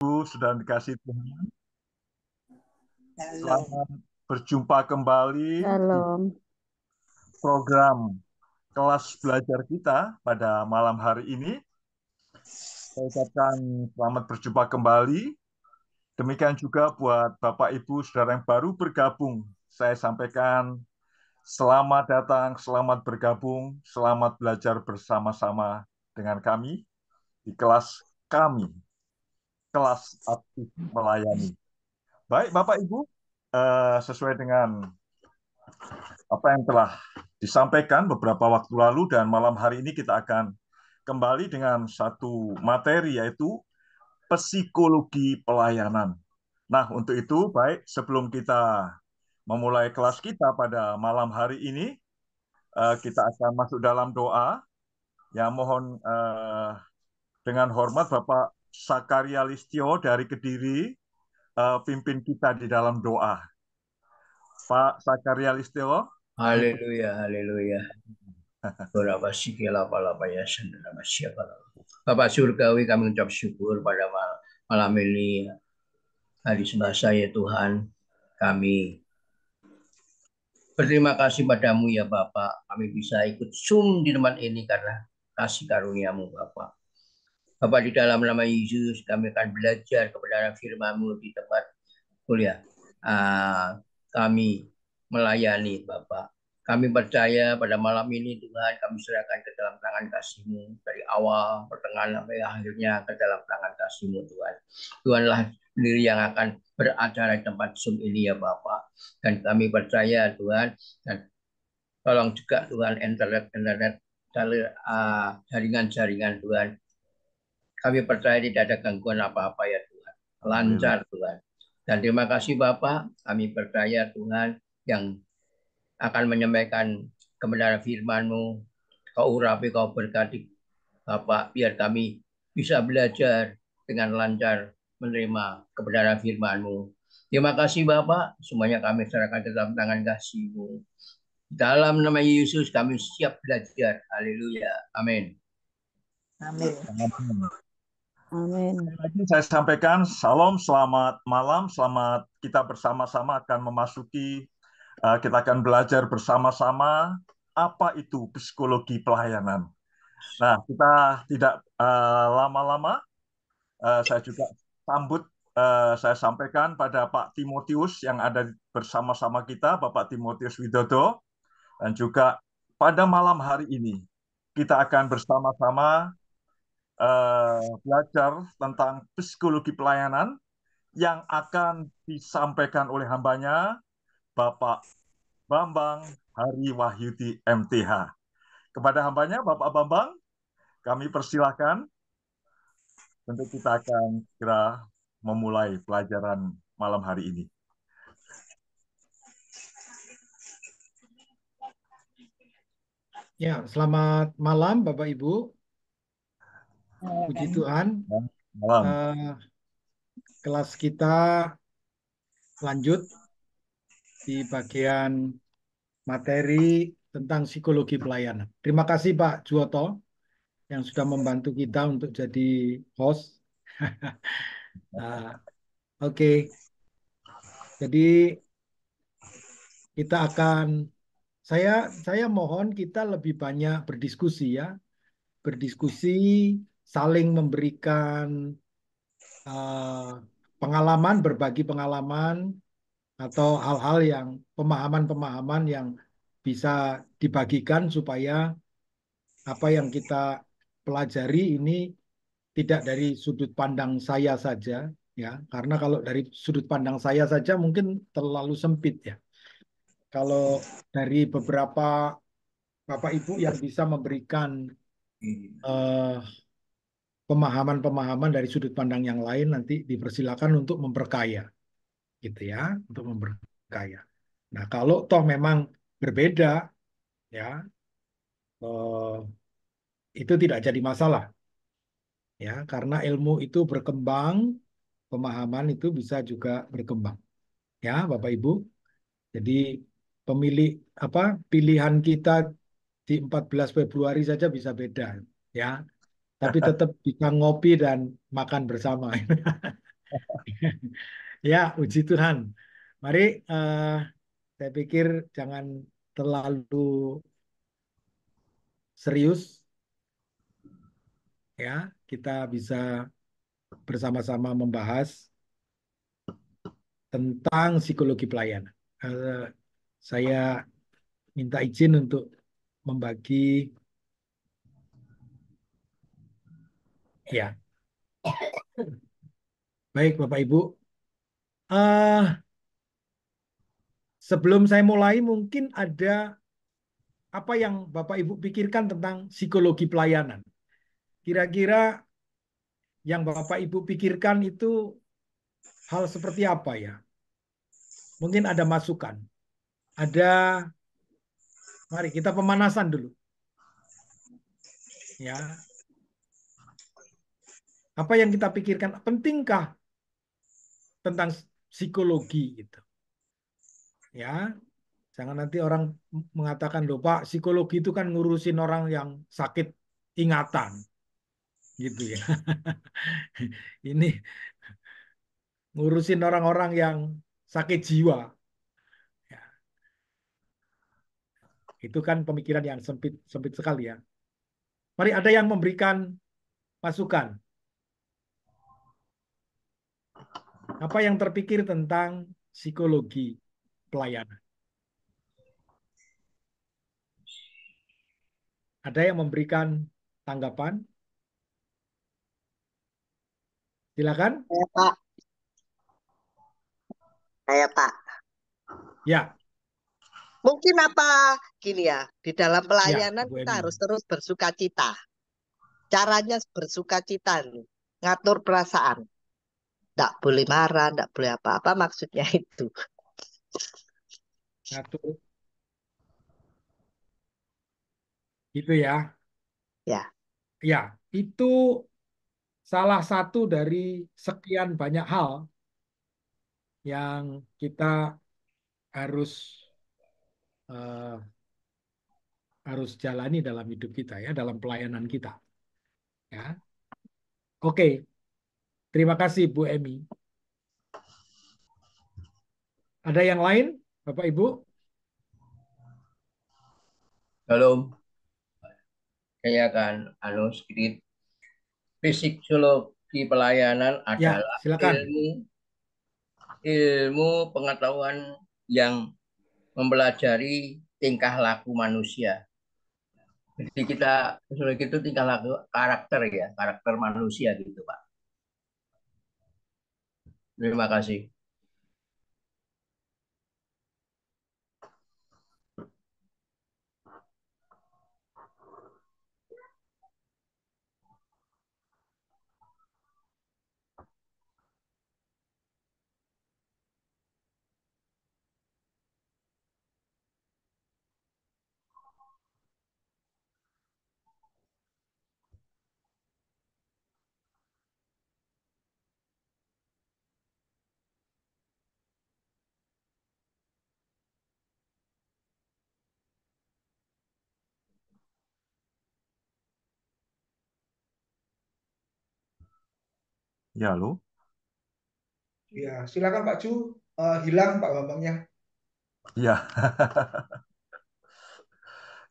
Sudah dikasih Tuhan. Halo. Selamat berjumpa kembali di Shalom. program kelas belajar kita pada malam hari ini. Saya ucapkan selamat berjumpa kembali. Demikian juga buat Bapak Ibu Saudara yang baru bergabung. Saya sampaikan selamat datang, selamat bergabung, selamat belajar bersama-sama dengan kami di kelas kami, kelas aktif melayani. Baik Bapak Ibu, sesuai dengan apa yang telah disampaikan beberapa waktu lalu dan malam hari ini kita akan kembali dengan satu materi yaitu psikologi pelayanan. Nah, untuk itu baik sebelum kita memulai kelas kita pada malam hari ini, kita akan masuk dalam doa. Ya, mohon dengan hormat Bapak Sakaria Listio dari Kediri, pimpin kita di dalam doa. Pak Sakaria Listio. Haleluya, haleluya. Berapa sikila palapa ya sendera siapa. Bapak surgawi, kami ucap syukur pada malam ini, hari Selasa ya Tuhan. Kami berterima kasih padamu ya Bapak. Kami bisa ikut Zoom di tempat ini karena kasih karuniamu Bapak. Bapak, di dalam nama Yesus kami akan belajar kebenaran firman-Mu di tempat kuliah. Kami melayani Bapak. Kami percaya pada malam ini Tuhan kami serahkan ke dalam tangan kasih-Mu. Dari awal, pertengahan, sampai akhirnya ke dalam tangan kasih-Mu Tuhan. Tuhanlah sendiri yang akan beracara di tempat Zoom ini ya Bapak. Dan kami percaya Tuhan, dan tolong juga Tuhan internet, jaringan-jaringan Tuhan. Kami percaya tidak ada gangguan apa-apa ya Tuhan. Lancar Tuhan. Dan terima kasih Bapak, kami percaya Tuhan yang akan menyampaikan kebenaran firman-Mu. Kau urapi, Kau berkati Bapak, biar kami bisa belajar dengan lancar menerima kebenaran firman-Mu. Terima kasih Bapak, semuanya kami serahkan ke dalam tangan kasih-Mu. Dalam nama Yesus kami siap belajar. Haleluya. Amin. Amin. Sekali lagi saya sampaikan salam, selamat malam, selamat kita bersama-sama akan memasuki, kita akan belajar bersama-sama apa itu psikologi pelayanan. Nah, kita tidak lama-lama, saya juga saya sampaikan pada Pak Timotius yang ada bersama-sama kita, Bapak Timotius Widodo, dan juga pada malam hari ini kita akan bersama-sama belajar tentang psikologi pelayanan yang akan disampaikan oleh hambanya Bapak Bambang Hari Wahyudi MTH. Kepada hambanya Bapak Bambang, kami persilahkan untuk kita akan segera memulai pelajaran malam hari ini. Ya, selamat malam Bapak Ibu. Puji Tuhan. Malam. Kelas kita lanjut di bagian materi tentang psikologi pelayanan. Terima kasih Pak Juwoto yang sudah membantu kita untuk jadi host. Oke. Jadi kita akan saya mohon kita lebih banyak berdiskusi ya. Berdiskusi, saling memberikan pengalaman, berbagi pengalaman atau hal-hal yang pemahaman-pemahaman yang bisa dibagikan supaya apa yang kita pelajari ini tidak dari sudut pandang saya saja ya, karena kalau dari sudut pandang saya saja mungkin terlalu sempit ya. Kalau dari beberapa Bapak Ibu yang bisa memberikan pemahaman-pemahaman dari sudut pandang yang lain nanti dipersilakan untuk memperkaya gitu ya, untuk memperkaya. Nah, kalau toh memang berbeda ya, itu tidak jadi masalah ya, karena ilmu itu berkembang, pemahaman itu bisa juga berkembang ya, Bapak Ibu. Jadi pemilih apa pilihan kita di 14 Februari saja bisa beda ya, tapi tetap bisa ngopi dan makan bersama. Ya, puji Tuhan. Mari, saya pikir jangan terlalu serius, ya. Kita bisa bersama-sama membahas tentang psikologi pelayanan. Saya minta izin untuk membagi, ya. Baik, Bapak Ibu. eh Sebelum saya mulai, mungkin ada apa yang Bapak Ibu pikirkan tentang psikologi pelayanan. Kira-kira yang Bapak Ibu pikirkan itu hal seperti apa ya? Mungkin ada masukan. Ada, mari kita pemanasan dulu. Ya, apa yang kita pikirkan? Pentingkah tentang psikologi itu? Ya, jangan nanti orang mengatakan, loh Pak, psikologi itu kan ngurusin orang yang sakit ingatan, gitu ya. Ini ngurusin orang-orang yang sakit jiwa. Ya, itu kan pemikiran yang sempit, sempit sekali ya. Mari ada yang memberikan masukan. Apa yang terpikir tentang psikologi pelayanan? Ada yang memberikan tanggapan? Silakan. Saya Pak, saya Pak. Ya, Mungkin apa gini ya, di dalam ya, pelayanan Bu kita Emi. harus terus bersuka cita. Caranya bersuka cita nih, ngatur perasaan. Nggak boleh marah, nggak boleh apa-apa maksudnya itu. Ngatur itu ya. Ya, Ya, itu salah satu dari sekian banyak hal yang kita harus eh, harus jalani dalam hidup kita ya, dalam pelayanan kita. Ya, oke. Terima kasih Bu Emi. Ada yang lain, Bapak Ibu? Halo, saya akan sedikit. Psikologi pelayanan Ya, adalah silakan. ilmu pengetahuan yang mempelajari tingkah laku manusia. Jadi kita psikologi itu tingkah laku karakter ya, karakter manusia gitu, Pak. Terima kasih. Ya, halo. Ya, silakan Pak Ju. Hilang Pak Bambangnya. Ya.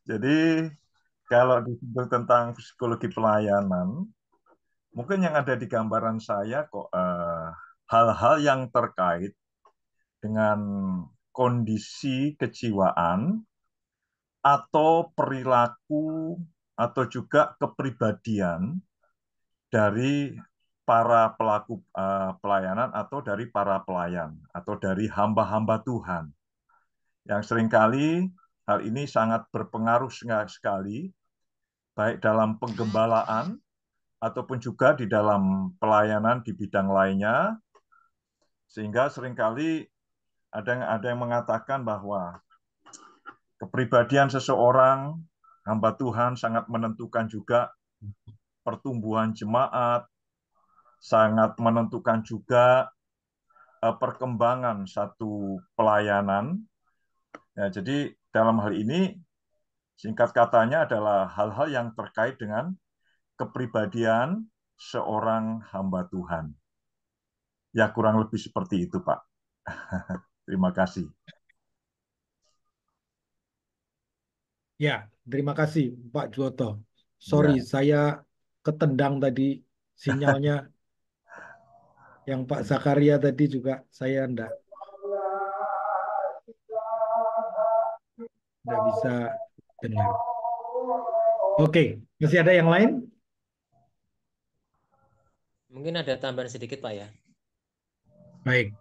Jadi kalau disebut tentang psikologi pelayanan, mungkin yang ada di gambaran saya kok hal-hal yang terkait dengan kondisi kejiwaan atau perilaku atau juga kepribadian dari para pelaku pelayanan atau dari para pelayan atau dari hamba-hamba Tuhan. Yang seringkali hal ini sangat berpengaruh sekali baik dalam penggembalaan ataupun juga di dalam pelayanan di bidang lainnya, sehingga seringkali ada yang mengatakan bahwa kepribadian seseorang hamba Tuhan sangat menentukan juga pertumbuhan jemaat, sangat menentukan juga perkembangan satu pelayanan. Ya, jadi dalam hal ini singkat katanya adalah hal-hal yang terkait dengan kepribadian seorang hamba Tuhan. Ya kurang lebih seperti itu, Pak. Terima kasih. Ya, terima kasih Pak Juwoto. Sorry, Ya, saya ketendang tadi sinyalnya. Yang Pak Zakaria tadi juga saya enggak bisa dengar. Oke, masih ada yang lain? Mungkin ada tambahan sedikit Pak ya. Baik.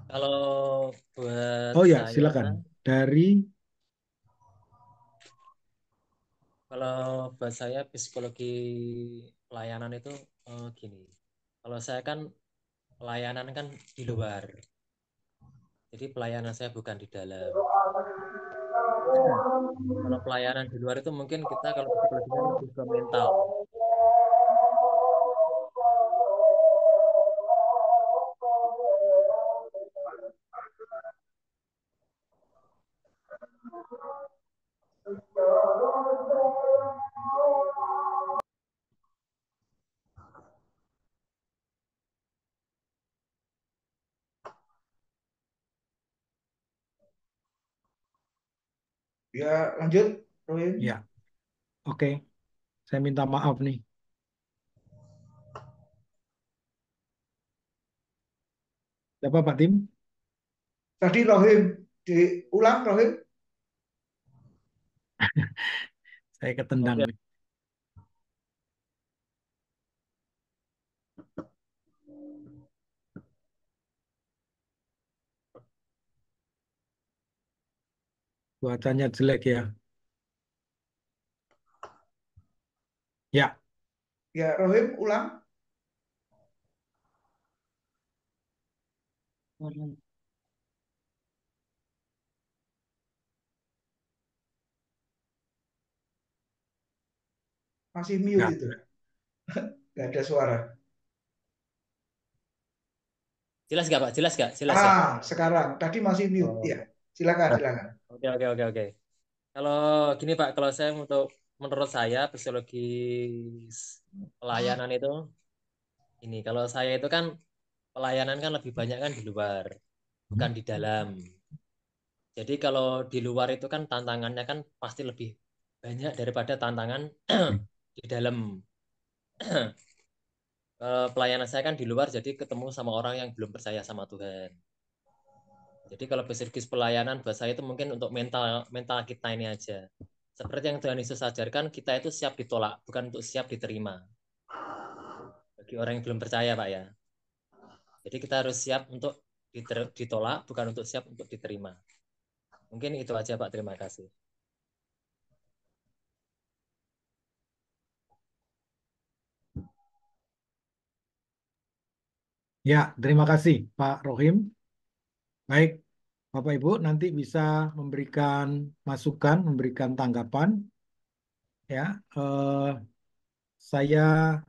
Kalau buat Oh ya, saya, silakan. Dari kalau buat saya psikologi pelayanan itu gini. Kalau saya kan pelayanan kan di luar. Jadi pelayanan saya bukan di dalam. Kalau pelayanan di luar itu mungkin kita kalau psikologinya lebih ke mental. Ya, lanjut, Rohim. ya, oke. Saya minta maaf nih. Siapa Pak Tim? Tadi Rohim, diulang Rohim. Saya ketendang Oke. nih. Cuacanya jelek ya. Ya, Ya, Rohim, ulang. Masih mute ya, itu. Nggak ada suara. Jelas nggak Pak? Jelas nggak? Jelas ya? Sekarang. Tadi masih mute. Oh. Ya, silakan, silakan. Oke, oke, oke, oke. Kalau gini Pak, kalau saya menurut saya psikologi pelayanan itu ini, kalau saya itu kan pelayanan kan lebih banyak kan di luar, bukan di dalam. Jadi kalau di luar itu kan tantangannya kan pasti lebih banyak daripada tantangan di dalam. Pelayanan saya kan di luar, jadi ketemu sama orang yang belum percaya sama Tuhan. Jadi kalau psikologis pelayanan buat saya itu mungkin untuk mental mental kita ini aja. Seperti yang Tuhan Yesus ajarkan, kita itu siap ditolak, bukan untuk siap diterima. Bagi orang yang belum percaya, Pak ya. Jadi kita harus siap untuk ditolak, bukan untuk siap untuk diterima. Mungkin itu aja, Pak. Terima kasih. ya, terima kasih Pak Rohim. Baik, Bapak Ibu nanti bisa memberikan masukan, memberikan tanggapan. Ya, saya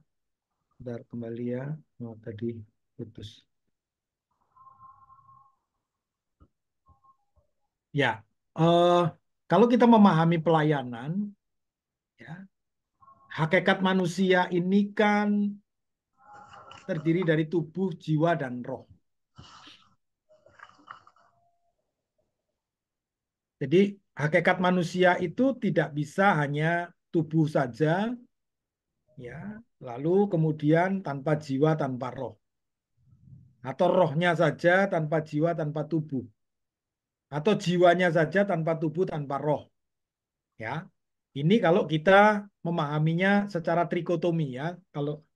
bentar kembali ya. Oh, tadi putus. Ya, kalau kita memahami pelayanan, ya, hakikat manusia ini kan terdiri dari tubuh, jiwa, dan roh. Jadi hakikat manusia itu tidak bisa hanya tubuh saja, ya, lalu kemudian tanpa jiwa, tanpa roh, atau rohnya saja tanpa jiwa, tanpa tubuh, atau jiwanya saja tanpa tubuh, tanpa roh. Ya, ini kalau kita memahaminya secara trikotomi ya. Kalau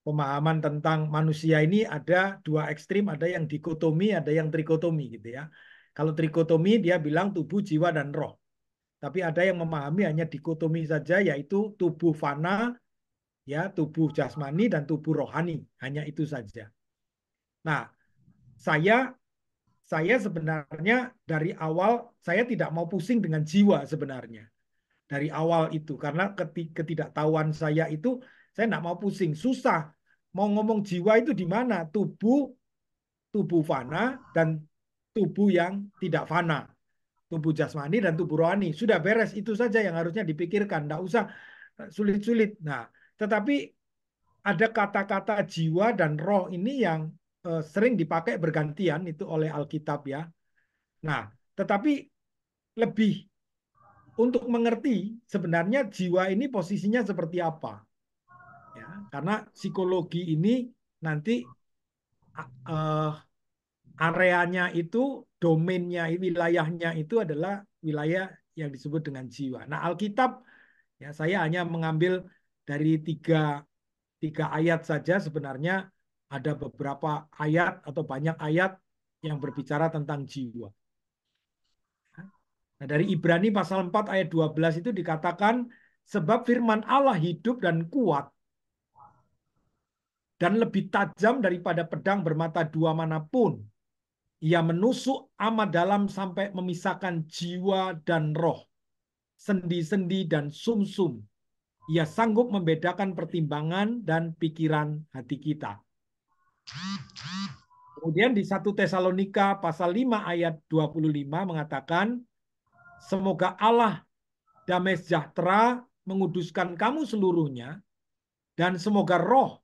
pemahaman tentang manusia ini ada dua ekstrim, ada yang dikotomi, ada yang trikotomi gitu ya. Kalau trikotomi dia bilang tubuh, jiwa, dan roh. Tapi ada yang memahami hanya dikotomi saja, yaitu tubuh fana, ya, tubuh jasmani dan tubuh rohani, hanya itu saja. Nah, saya saya sebenarnya dari awal saya tidak mau pusing dengan jiwa sebenarnya. Dari awal itu karena ketidaktahuan saya itu saya tidak mau pusing, susah mau ngomong jiwa itu di mana, tubuh fana dan tubuh yang tidak fana, tubuh jasmani dan tubuh rohani. Sudah beres itu saja yang harusnya dipikirkan, tidak usah sulit-sulit. Nah, tetapi ada kata-kata jiwa dan roh ini yang sering dipakai bergantian itu oleh Alkitab ya. Nah, tetapi lebih untuk mengerti sebenarnya jiwa ini posisinya seperti apa. Ya, karena psikologi ini nanti areanya itu, domainnya, wilayahnya itu adalah wilayah yang disebut dengan jiwa. Nah, Alkitab ya saya hanya mengambil dari tiga ayat saja, sebenarnya ada beberapa ayat atau banyak ayat yang berbicara tentang jiwa. Nah, dari Ibrani pasal 4 ayat 12 itu dikatakan, sebab firman Allah hidup dan kuat dan lebih tajam daripada pedang bermata dua manapun. Ia menusuk amat dalam sampai memisahkan jiwa dan roh, sendi-sendi dan sumsum. Ia sanggup membedakan pertimbangan dan pikiran hati kita. Kemudian di 1 Tesalonika pasal 5 ayat 25 mengatakan, semoga Allah damai sejahtera menguduskan kamu seluruhnya, dan semoga roh,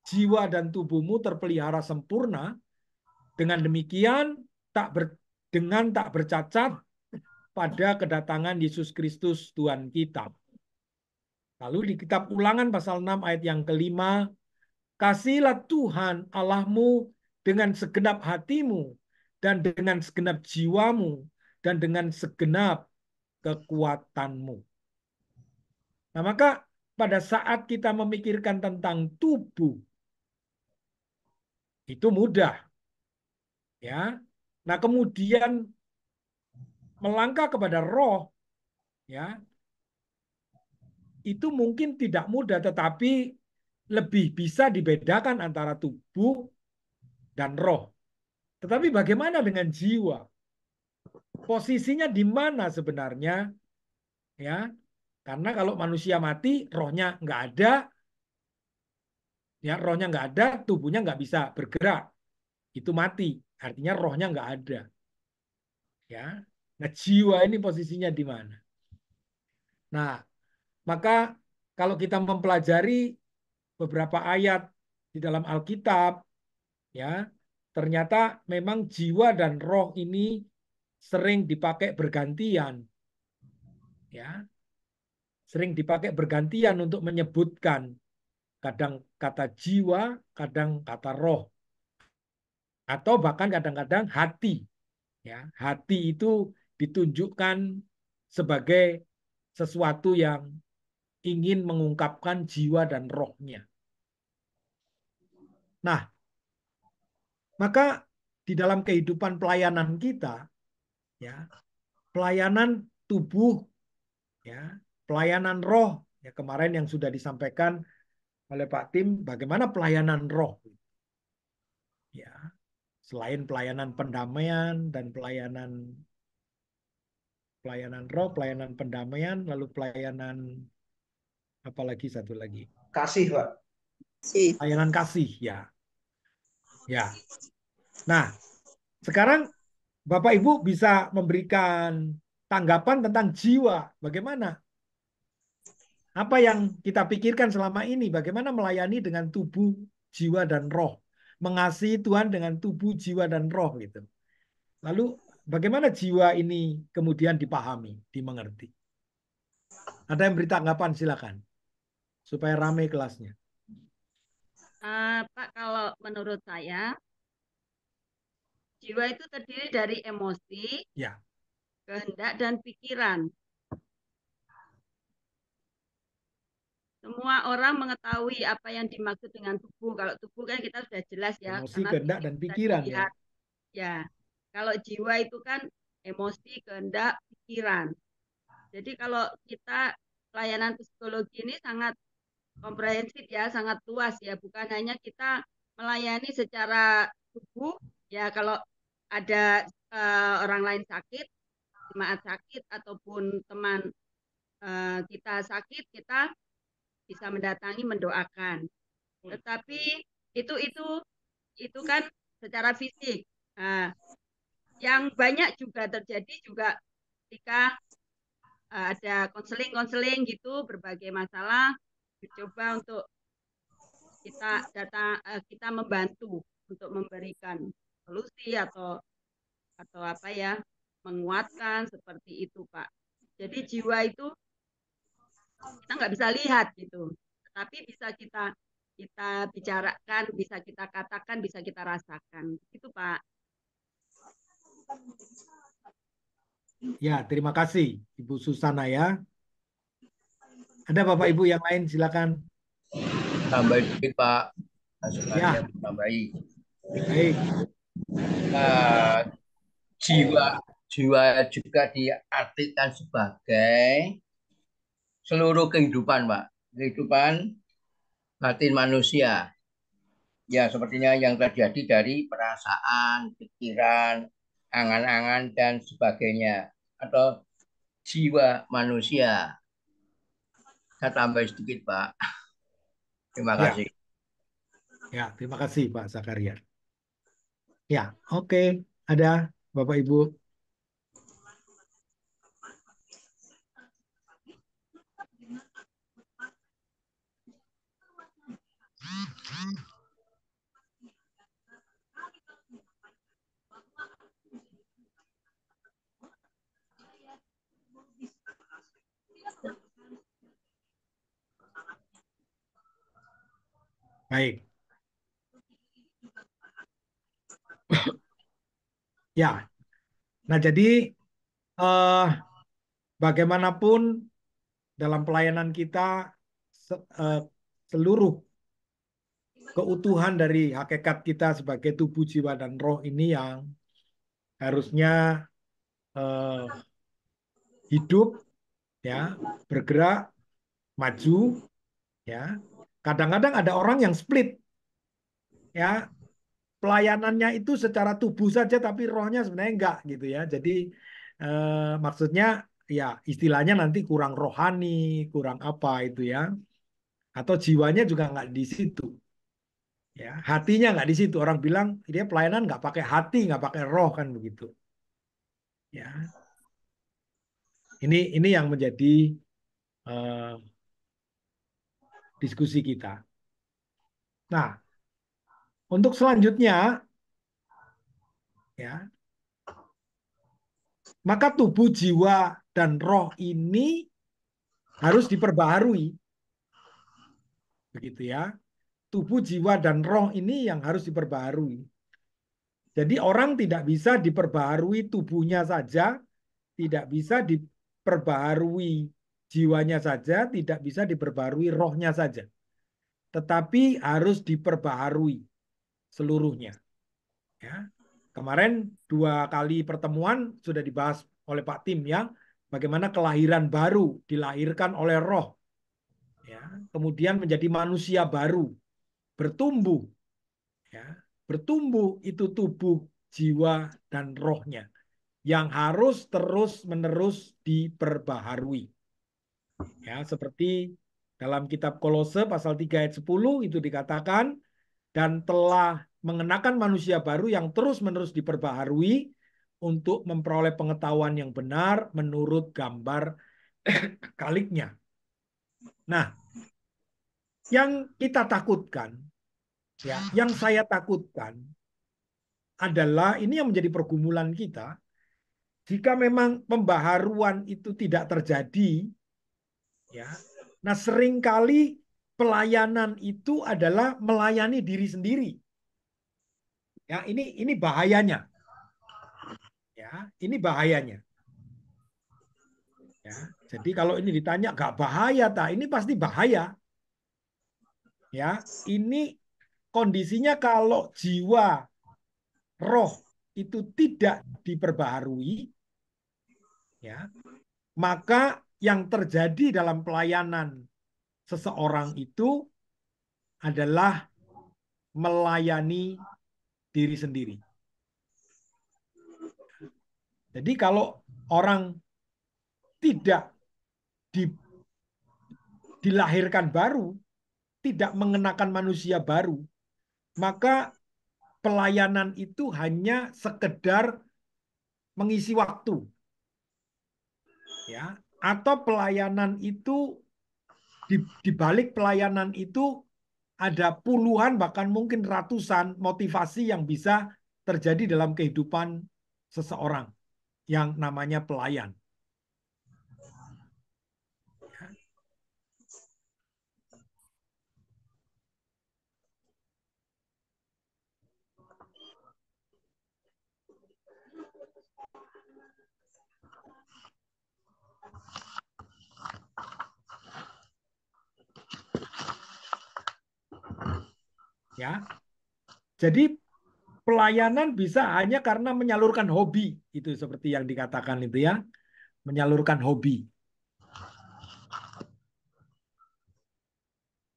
jiwa, dan tubuhmu terpelihara sempurna. Dengan demikian, dengan tak bercacat pada kedatangan Yesus Kristus Tuhan kita. Lalu di kitab Ulangan pasal 6 ayat yang kelima, kasihilah Tuhan Allahmu dengan segenap hatimu, dan dengan segenap jiwamu, dan dengan segenap kekuatanmu. Nah, maka pada saat kita memikirkan tentang tubuh, itu mudah. Ya. Nah, kemudian melangkah kepada roh, ya, itu mungkin tidak mudah, tetapi lebih bisa dibedakan antara tubuh dan roh. Tetapi bagaimana dengan jiwa? Posisinya di mana sebenarnya? Ya, karena kalau manusia mati, rohnya nggak ada, ya rohnya nggak ada, tubuhnya nggak bisa bergerak, itu mati. Artinya rohnya nggak ada. Ya, nah jiwa ini posisinya di mana? Nah, maka kalau kita mempelajari beberapa ayat di dalam Alkitab, ya ternyata memang jiwa dan roh ini sering dipakai bergantian, ya sering dipakai bergantian untuk menyebutkan kadang kata jiwa, kadang kata roh, atau bahkan kadang-kadang hati. Ya, hati itu ditunjukkan sebagai sesuatu yang ingin mengungkapkan jiwa dan rohnya. Nah, maka di dalam kehidupan pelayanan kita, ya, pelayanan tubuh, ya, pelayanan roh, ya kemarin yang sudah disampaikan oleh Pak Tim, bagaimana pelayanan roh, ya, selain pelayanan pendamaian dan pelayanan roh, pelayanan pendamaian, lalu pelayanan apalagi satu lagi, Kasih, Pak. pelayanan kasih, ya, ya. Nah, sekarang Bapak Ibu bisa memberikan tanggapan tentang jiwa, bagaimana? Apa yang kita pikirkan selama ini? Bagaimana melayani dengan tubuh, jiwa, dan roh? Mengasihi Tuhan dengan tubuh, jiwa, dan roh gitu. Lalu bagaimana jiwa ini kemudian dipahami, dimengerti? Ada yang beri tanggapan, silakan. Supaya ramai kelasnya. Pak, kalau menurut saya, jiwa itu terdiri dari emosi, Ya. kehendak, dan pikiran. Semua orang mengetahui apa yang dimaksud dengan tubuh. Kalau tubuh kan kita sudah jelas ya, Emosi, karena kehendak, fisik dan bisa pikiran ya. dilihat. Ya, kalau jiwa itu kan emosi, kehendak, pikiran. Jadi kalau kita pelayanan psikologi ini sangat komprehensif ya, sangat luas ya. Bukan hanya kita melayani secara tubuh, ya kalau ada orang lain sakit, jemaat sakit ataupun teman kita sakit, kita bisa mendatangi mendoakan. Tetapi itu kan secara fisik. Nah, yang banyak juga terjadi juga ketika ada konseling gitu berbagai masalah, mencoba untuk kita membantu untuk memberikan solusi atau apa ya, menguatkan seperti itu, Pak. Jadi jiwa itu kita nggak bisa lihat gitu, tapi bisa kita bicarakan, bisa kita katakan, bisa kita rasakan. Itu, Pak. Ya, terima kasih Ibu Susana ya. Ada Bapak Ibu yang lain, silakan. Tambah sedikit Pak, Ya, masukannya tambahi. baik. Nah, jiwa juga diartikan sebagai seluruh kehidupan, Pak. Kehidupan batin manusia. Ya, sepertinya yang terjadi dari perasaan, pikiran, angan-angan, dan sebagainya. Atau jiwa manusia. Saya tambah sedikit, Pak. Terima Ya, kasih. ya, terima kasih Pak Zakaria. Ya, oke. Ada Bapak Ibu. Baik. Ya. Nah, jadi bagaimanapun dalam pelayanan kita seluruh keutuhan dari hakikat kita sebagai tubuh, jiwa, dan roh ini yang harusnya hidup, ya, bergerak, maju, ya. Kadang-kadang ada orang yang split, ya, pelayanannya itu secara tubuh saja tapi rohnya sebenarnya enggak gitu ya. Jadi maksudnya ya istilahnya nanti kurang rohani, kurang apa itu ya. Atau jiwanya juga enggak di situ. Ya, hatinya enggak di situ. Orang bilang dia pelayanan enggak pakai hati, enggak pakai roh kan begitu. Ya. Ini yang menjadi diskusi kita. Nah, untuk selanjutnya ya, maka tubuh, jiwa, dan roh ini harus diperbaharui. Begitu ya. Tubuh, jiwa, dan roh ini yang harus diperbaharui. Jadi orang tidak bisa diperbaharui tubuhnya saja, tidak bisa diperbaharui jiwanya saja, tidak bisa diperbaharui rohnya saja. Tetapi harus diperbaharui seluruhnya. Ya. Kemarin 2 kali pertemuan sudah dibahas oleh Pak Tim ya, bagaimana kelahiran baru dilahirkan oleh roh. Ya, kemudian menjadi manusia baru, bertumbuh. Ya, bertumbuh itu tubuh, jiwa, dan rohnya yang harus terus-menerus diperbaharui. Ya, seperti dalam kitab Kolose pasal 3 ayat 10 itu dikatakan, dan telah mengenakan manusia baru yang terus-menerus diperbaharui untuk memperoleh pengetahuan yang benar menurut gambar kaliknya. Nah, yang kita takutkan, ya, yang saya takutkan adalah ini yang menjadi pergumulan kita. Jika memang pembaharuan itu tidak terjadi, ya, nah seringkali pelayanan itu adalah melayani diri sendiri. Ya, ini bahayanya. Ya, ini bahayanya. Ya, jadi kalau ini ditanya nggak bahaya, tak? Ini pasti bahaya. Ya, ini kondisinya kalau jiwa, roh itu tidak diperbaharui, ya, maka yang terjadi dalam pelayanan seseorang itu adalah melayani diri sendiri. Jadi kalau orang tidak dilahirkan baru, tidak mengenakan manusia baru, maka pelayanan itu hanya sekedar mengisi waktu. Ya, atau pelayanan itu di balik pelayanan itu ada puluhan bahkan mungkin ratusan motivasi yang bisa terjadi dalam kehidupan seseorang yang namanya pelayan. Ya, jadi pelayanan bisa hanya karena menyalurkan hobi, itu seperti yang dikatakan itu ya, menyalurkan hobi.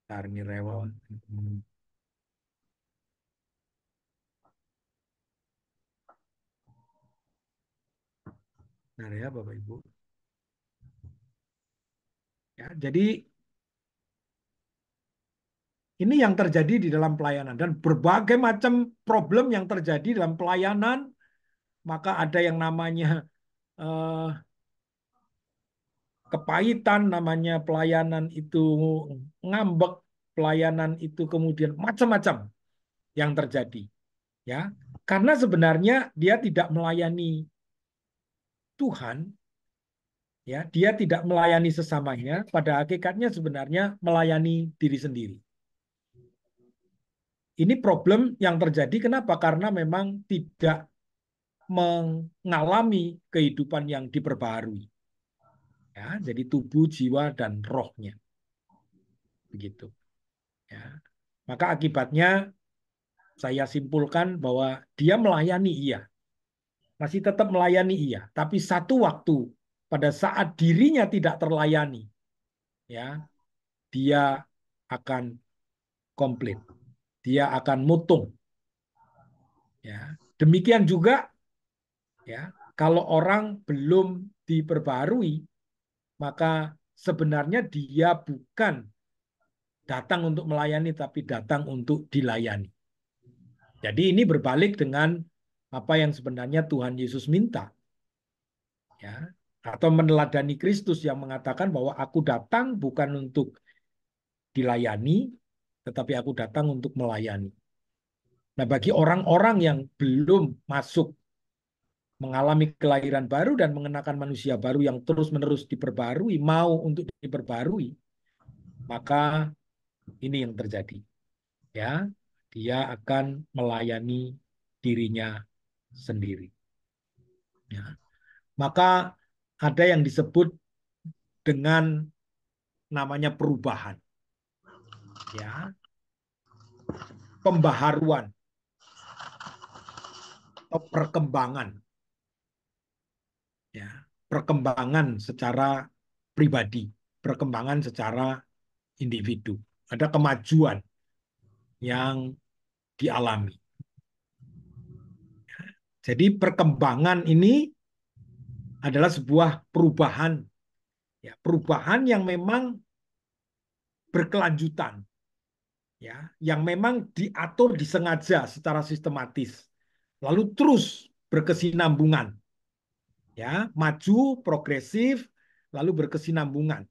Tarni rewel. Nah ya Bapak Ibu. Ya, jadi ini yang terjadi di dalam pelayanan dan berbagai macam problem yang terjadi dalam pelayanan, maka ada yang namanya kepahitan, namanya pelayanan itu ngambek, pelayanan itu kemudian macam-macam yang terjadi, ya. Karena sebenarnya dia tidak melayani Tuhan, ya, dia tidak melayani sesamanya, pada hakikatnya sebenarnya melayani diri sendiri. Ini problem yang terjadi kenapa? Karena memang tidak mengalami kehidupan yang diperbaharui. Ya, jadi tubuh, jiwa, dan rohnya. Begitu. Ya. Maka akibatnya saya simpulkan bahwa dia melayani iya. Masih tetap melayani iya. Tapi satu waktu pada saat dirinya tidak terlayani, ya, dia akan komplit. Dia akan mutung. Ya. Demikian juga ya, kalau orang belum diperbarui, maka sebenarnya dia bukan datang untuk melayani, tapi datang untuk dilayani. Jadi ini berbalik dengan apa yang sebenarnya Tuhan Yesus minta. Ya, atau meneladani Kristus yang mengatakan bahwa aku datang bukan untuk dilayani, tetapi aku datang untuk melayani. Nah, bagi orang-orang yang belum masuk mengalami kelahiran baru dan mengenakan manusia baru yang terus-menerus diperbarui, mau untuk diperbarui, maka ini yang terjadi. Ya, dia akan melayani dirinya sendiri. Ya. Maka ada yang disebut dengan namanya perubahan. Ya. Pembaharuan atau perkembangan. Ya, perkembangan secara pribadi, perkembangan secara individu. Ada kemajuan yang dialami. Jadi perkembangan ini adalah sebuah perubahan, ya, perubahan yang memang berkelanjutan, ya, yang memang diatur, disengaja secara sistematis, lalu terus berkesinambungan, ya, maju, progresif, lalu berkesinambungan.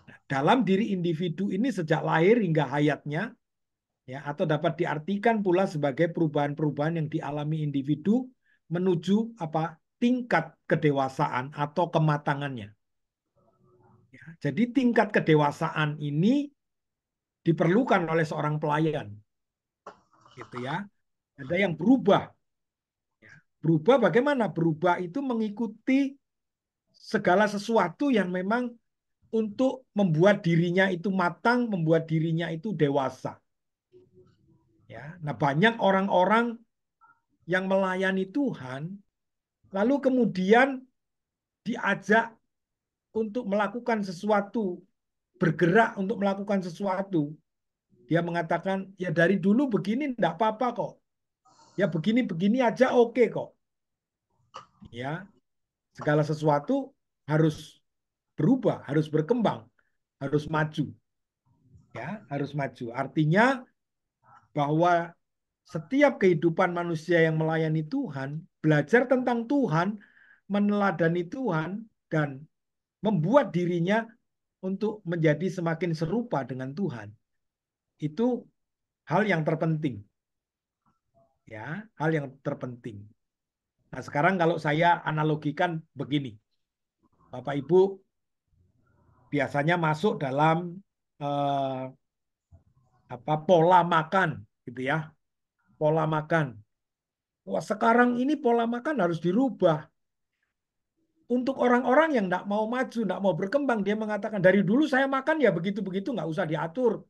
Nah, dalam diri individu ini sejak lahir hingga hayatnya, ya, atau dapat diartikan pula sebagai perubahan-perubahan yang dialami individu menuju apa tingkat kedewasaan atau kematangannya. Ya, jadi tingkat kedewasaan ini diperlukan oleh seorang pelayan, gitu ya. Ada yang berubah. Ya, berubah bagaimana? Berubah itu mengikuti segala sesuatu yang memang untuk membuat dirinya itu matang, membuat dirinya itu dewasa. Ya, nah banyak orang-orang yang melayani Tuhan, lalu kemudian diajak untuk melakukan sesuatu, bergerak untuk melakukan sesuatu. Dia mengatakan, ya dari dulu begini enggak apa-apa kok. Ya begini-begini aja oke kok. Ya, segala sesuatu harus berubah, harus berkembang, harus maju. Ya, harus maju. Artinya bahwa setiap kehidupan manusia yang melayani Tuhan, belajar tentang Tuhan, meneladani Tuhan, dan membuat dirinya untuk menjadi semakin serupa dengan Tuhan. itu hal yang terpenting, ya, hal yang terpenting. Nah, sekarang kalau saya analogikan begini, Bapak Ibu biasanya masuk dalam eh, pola makan, gitu ya, pola makan. Wah, sekarang ini pola makan harus dirubah. Untuk orang-orang yang tidak mau maju, tidak mau berkembang, dia mengatakan dari dulu saya makan ya begitu-begitu, nggak usah diatur,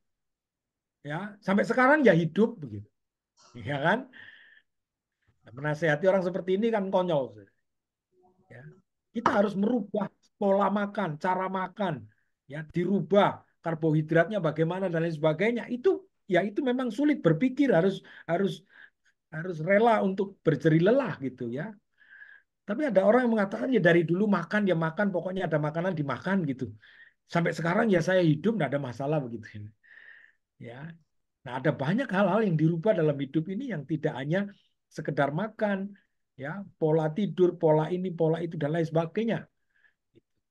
ya. Sampai sekarang ya hidup begitu, ya kan? Nah, menasehati orang seperti ini kan konyol, ya. Kita harus merubah pola makan, cara makan, ya, dirubah karbohidratnya bagaimana dan lain sebagainya. Itu ya itu memang sulit berpikir, harus harus harus rela untuk berjeri lelah gitu ya. Tapi ada orang yang mengatakan ya dari dulu makan ya makan, pokoknya ada makanan dimakan gitu. Sampai sekarang ya saya hidup nggak ada masalah begitu ya. Nah, ada banyak hal-hal yang dirubah dalam hidup ini yang tidak hanya sekedar makan, ya, pola tidur, pola ini, pola itu dan lain sebagainya.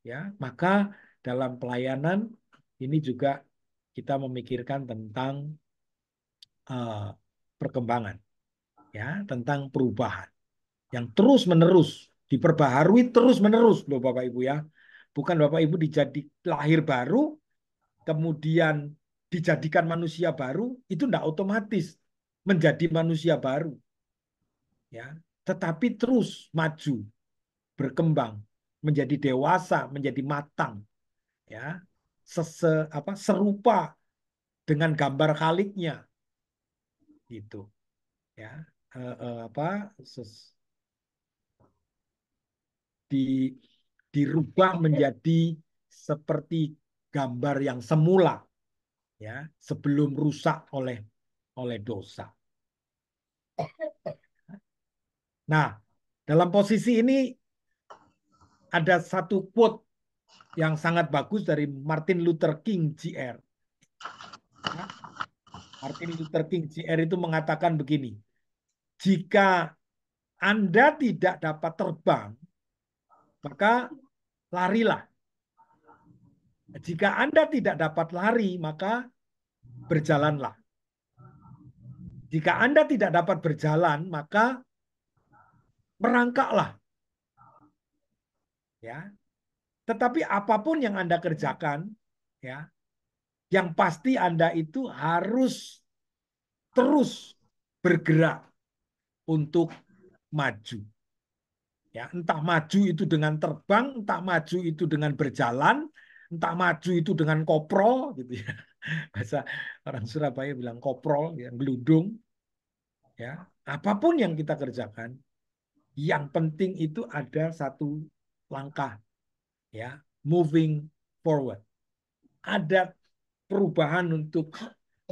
Ya, maka dalam pelayanan ini juga kita memikirkan tentang eh, perkembangan, ya, tentang perubahan yang terus-menerus diperbaharui terus-menerus loh Bapak Ibu ya. Bukan Bapak Ibu lahir baru kemudian dijadikan manusia baru itu tidak otomatis menjadi manusia baru ya, tetapi terus maju, berkembang, menjadi dewasa, menjadi matang ya, serupa dengan gambar Khaliknya gitu ya. Apa di dirubah menjadi seperti gambar yang semula ya, sebelum rusak oleh dosa. Nah, dalam posisi ini ada satu quote yang sangat bagus dari Martin Luther King Jr. Martin Luther King Jr. itu mengatakan begini, jika Anda tidak dapat terbang, maka larilah. Jika Anda tidak dapat lari, maka berjalanlah. Jika Anda tidak dapat berjalan, maka merangkaklah. Ya. Tetapi apapun yang Anda kerjakan, ya, yang pasti Anda itu harus terus bergerak untuk maju. Ya, entah maju itu dengan terbang, entah maju itu dengan berjalan, entah maju itu dengan koprol gitu ya. Bahasa orang Surabaya bilang koprol, yang geludung. Ya, apapun yang kita kerjakan, yang penting itu ada satu langkah, ya, moving forward. Ada perubahan untuk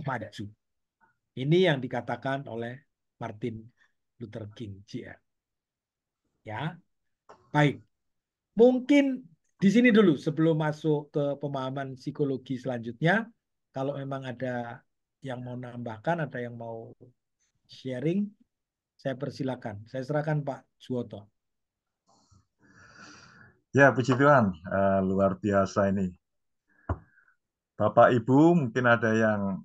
maju. Ini yang dikatakan oleh Martin Luther King Jr. Ya, baik. Mungkin di sini dulu sebelum masuk ke pemahaman psikologi selanjutnya. Kalau memang ada yang mau nambahkan, ada yang mau sharing, saya persilakan. Saya serahkan Pak Juwoto. Ya, puji Tuhan, luar biasa ini. Bapak Ibu mungkin ada yang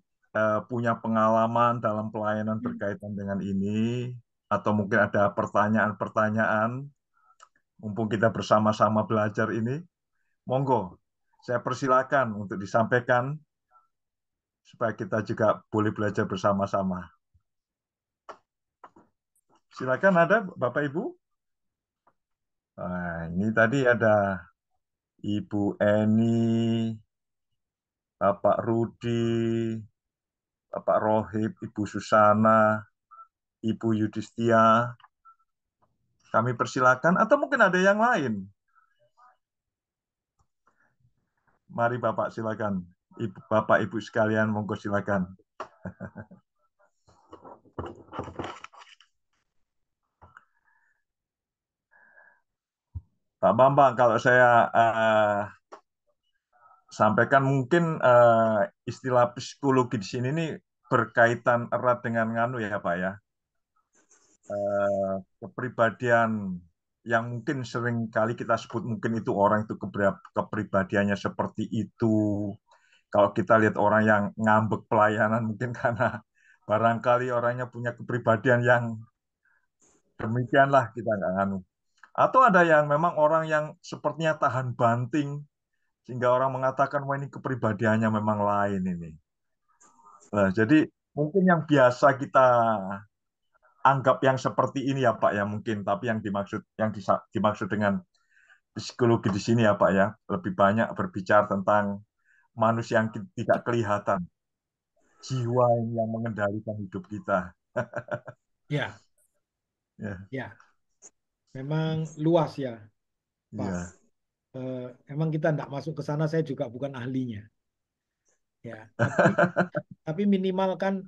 punya pengalaman dalam pelayanan berkaitan dengan ini, atau mungkin ada pertanyaan-pertanyaan, mumpung kita bersama-sama belajar ini, monggo, saya persilakan untuk disampaikan, supaya kita juga boleh belajar bersama-sama. Silakan ada Bapak Ibu. Nah, ini tadi ada Ibu Eni, Bapak Rudi, Bapak Rohib, Ibu Susana, Ibu Yudhistia. Kami persilakan, atau mungkin ada yang lain. Mari Bapak silakan. Bapak Ibu sekalian, monggo silakan. Pak Bambang, kalau saya sampaikan mungkin istilah psikologi di sini nih berkaitan erat dengan nganu ya Pak ya. Kepribadian yang mungkin sering kali kita sebut mungkin itu orang itu kepribadiannya seperti itu, Kalau kita lihat orang yang ngambek pelayanan mungkin karena barangkali orangnya punya kepribadian yang demikianlah kita nggak nganu. Atau ada yang memang orang yang sepertinya tahan banting sehingga orang mengatakan wah ini kepribadiannya memang lain ini. Nah, jadi mungkin yang biasa kita anggap yang seperti ini ya Pak ya mungkin, tapi yang dimaksud dengan psikologi di sini ya Pak ya lebih banyak berbicara tentang manusia yang tidak kelihatan, jiwa yang mengendalikan hidup kita. Ya, Ya, ya, memang luas ya, Pak. ya. Emang kita tidak masuk ke sana, saya juga bukan ahlinya. Ya, tapi minimal kan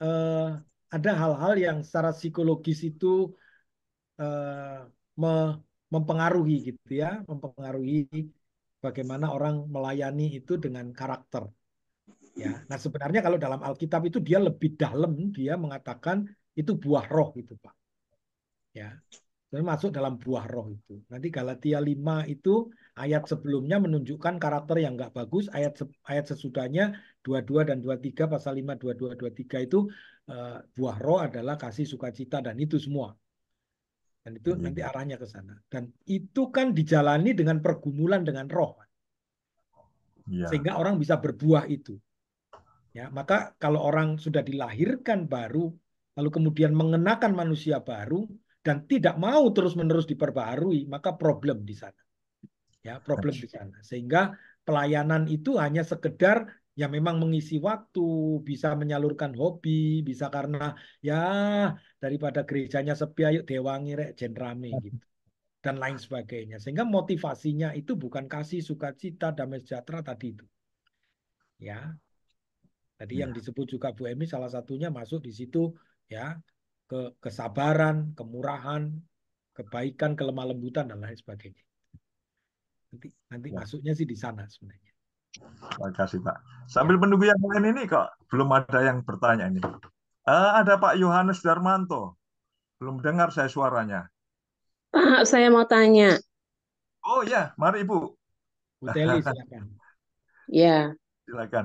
eh, ada hal-hal yang secara psikologis itu eh, mempengaruhi gitu ya, mempengaruhi bagaimana orang melayani itu dengan karakter. Ya, nah sebenarnya kalau dalam Alkitab itu dia lebih dalam, dia mengatakan itu buah roh itu, Pak. Ya, jadi masuk dalam buah roh itu. Nanti Galatia 5 itu ayat sebelumnya menunjukkan karakter yang nggak bagus, ayat sesudahnya 22 dan 23 pasal 5 22 23 itu buah roh adalah kasih, sukacita dan itu semua. Dan itu nanti arahnya ke sana. Dan itu kan dijalani dengan pergumulan dengan roh. Ya. Sehingga orang bisa berbuah itu. Ya, maka kalau orang sudah dilahirkan baru, lalu kemudian mengenakan manusia baru, dan tidak mau terus-menerus diperbaharui, maka problem di sana. Ya, problem di sana. Sehingga pelayanan itu hanya sekedar ya memang mengisi waktu, bisa menyalurkan hobi, bisa karena ya daripada gerejanya sepi, ayo dewangi rek jen rame gitu. Dan lain sebagainya. Sehingga motivasinya itu bukan kasih, sukacita, damai sejahtera tadi itu. Ya, tadi yang disebut juga Bu Emi salah satunya masuk di situ ya kesabaran, kemurahan, kebaikan, kelemah lembutan dan lain sebagainya. Nanti Ya. masuknya sih di sana sebenarnya. Terima kasih Pak. Sambil menunggu yang lain ini kok belum ada yang bertanya ini. Ada Pak Yohanes Darmanto. Belum dengar saya suaranya. Pak, saya mau tanya. Oh ya, mari Ibu. Bu Teli silakan. Ya, Silakan.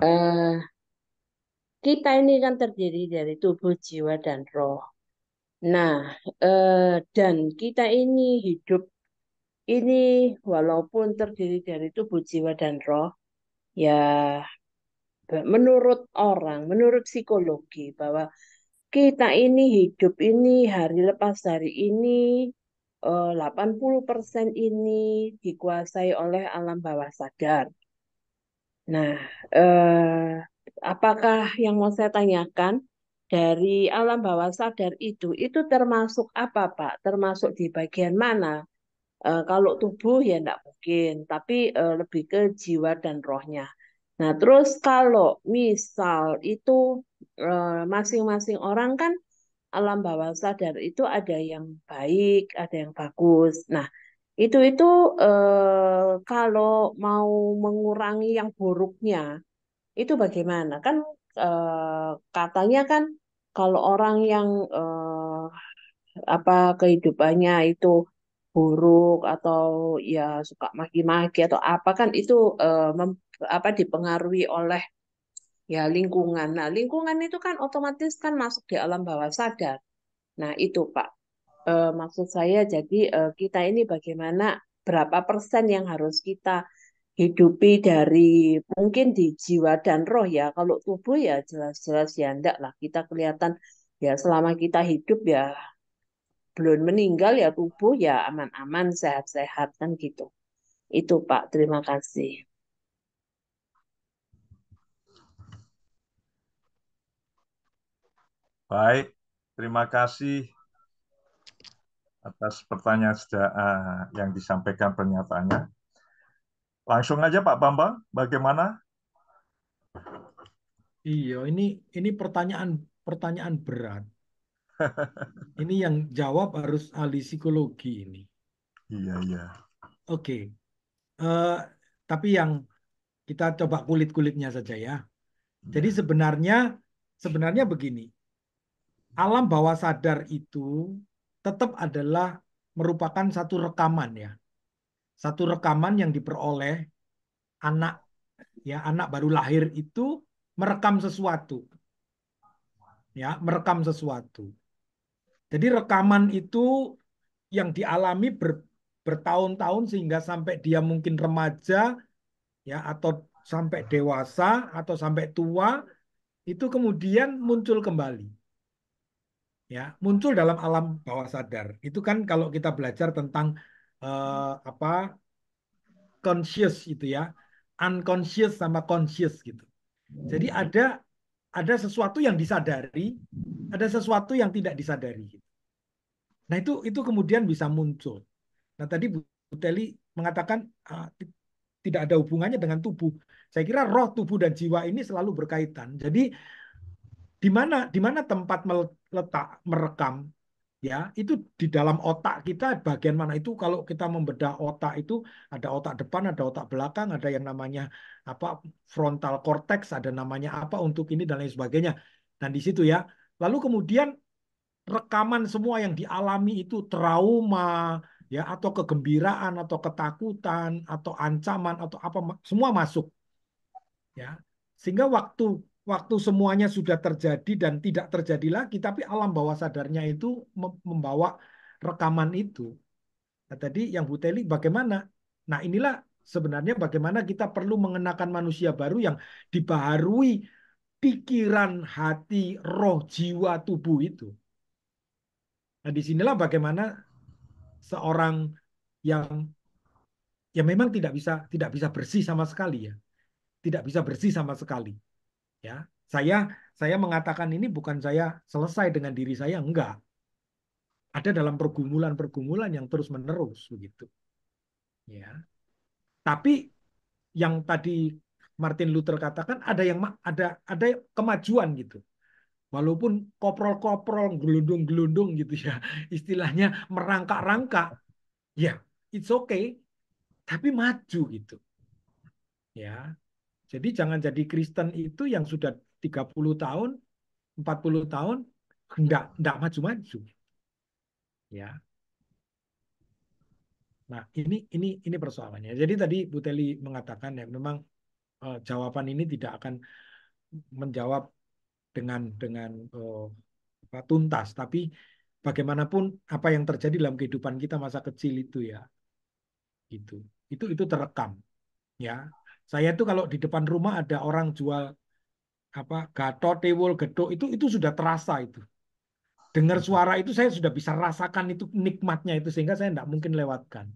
kita ini kan terdiri dari tubuh, jiwa, dan roh. Nah, dan kita ini hidup ini walaupun terdiri dari tubuh, jiwa, dan roh, ya menurut orang, menurut psikologi bahwa kita ini hidup ini hari lepas hari ini 80% ini dikuasai oleh alam bawah sadar. Nah, apakah yang mau saya tanyakan dari alam bawah sadar itu termasuk apa, Pak? Termasuk di bagian mana? Kalau tubuh ya enggak mungkin, tapi lebih ke jiwa dan rohnya. Nah, terus kalau misal itu masing-masing orang kan alam bawah sadar itu ada yang baik, ada yang bagus. Nah, itu kalau mau mengurangi yang buruknya itu bagaimana? Kan katanya kan kalau orang yang apa kehidupannya itu buruk atau ya suka maki-maki atau apa kan itu dipengaruhi oleh ya lingkungan. Nah, lingkungan itu kan otomatis kan masuk di alam bawah sadar. Nah, itu Pak. Maksud saya jadi kita ini bagaimana berapa persen yang harus kita hidupi dari mungkin di jiwa dan roh ya. Kalau tubuh ya jelas-jelas ya enggak lah. Kita kelihatan ya selama kita hidup ya belum meninggal ya tubuh ya aman-aman sehat-sehat kan gitu. Itu Pak, terima kasih. Baik, terima kasih atas pertanyaan yang disampaikan pernyataannya. Langsung aja Pak Bambang, bagaimana? Iya, ini pertanyaan berat. Ini yang jawab harus ahli psikologi ini. Iya, iya. Oke. Eh, tapi yang kita coba kulit-kulitnya saja ya. Jadi sebenarnya begini. Alam bawah sadar itu tetap adalah merupakan satu rekaman ya. Satu rekaman yang diperoleh anak ya anak baru lahir itu merekam sesuatu, ya merekam sesuatu. Jadi rekaman itu yang dialami bertahun-tahun sehingga sampai dia mungkin remaja, ya atau sampai dewasa atau sampai tua, itu kemudian muncul kembali, ya muncul dalam alam bawah sadar. Itu kan kalau kita belajar tentang apa conscious itu ya, unconscious sama conscious gitu. Jadi ada sesuatu yang disadari, ada sesuatu yang tidak disadari. Nah itu kemudian bisa muncul. Nah tadi Bu Teli mengatakan tidak ada hubungannya dengan tubuh. Saya kira roh, tubuh dan jiwa ini selalu berkaitan. Jadi di mana tempat letak merekam, ya itu di dalam otak kita bagian mana. Itu kalau kita membedah otak itu ada otak depan, ada otak belakang, ada yang namanya apa frontal cortex, ada namanya apa untuk ini dan lain sebagainya. Dan di situ ya. Lalu kemudian rekaman semua yang dialami itu trauma ya atau kegembiraan atau ketakutan atau ancaman atau apa semua masuk, ya sehingga waktu semuanya sudah terjadi dan tidak terjadi lagi, tapi alam bawah sadarnya itu membawa rekaman itu. Nah, tadi yang Bu Teli bagaimana? Nah, inilah sebenarnya bagaimana kita perlu mengenakan manusia baru yang dibaharui pikiran, hati, roh, jiwa, tubuh itu. Nah, disinilah bagaimana seorang yang memang tidak bisa bersih sama sekali ya, tidak bisa bersih sama sekali. Ya, saya mengatakan ini bukan saya selesai dengan diri saya, enggak. Ada dalam pergumulan-pergumulan yang terus-menerus begitu. Ya. Tapi yang tadi Martin Luther katakan ada kemajuan gitu. Walaupun koprol-koprol, gelundung-gelundung gitu ya, istilahnya merangkak-rangkak, ya, it's okay, tapi maju gitu. Ya. Jadi jangan jadi Kristen itu yang sudah 30 tahun, 40 tahun enggak maju-maju. Ya. Nah, ini persoalannya. Jadi tadi Bu Teli mengatakan ya memang jawaban ini tidak akan menjawab dengan tuntas, tapi bagaimanapun apa yang terjadi dalam kehidupan kita masa kecil itu ya, itu terekam. Ya, saya tuh kalau di depan rumah ada orang jual apa gatot, tewol, gedok itu sudah terasa itu. Dengar suara itu saya sudah bisa rasakan itu nikmatnya itu sehingga saya tidak mungkin lewatkan.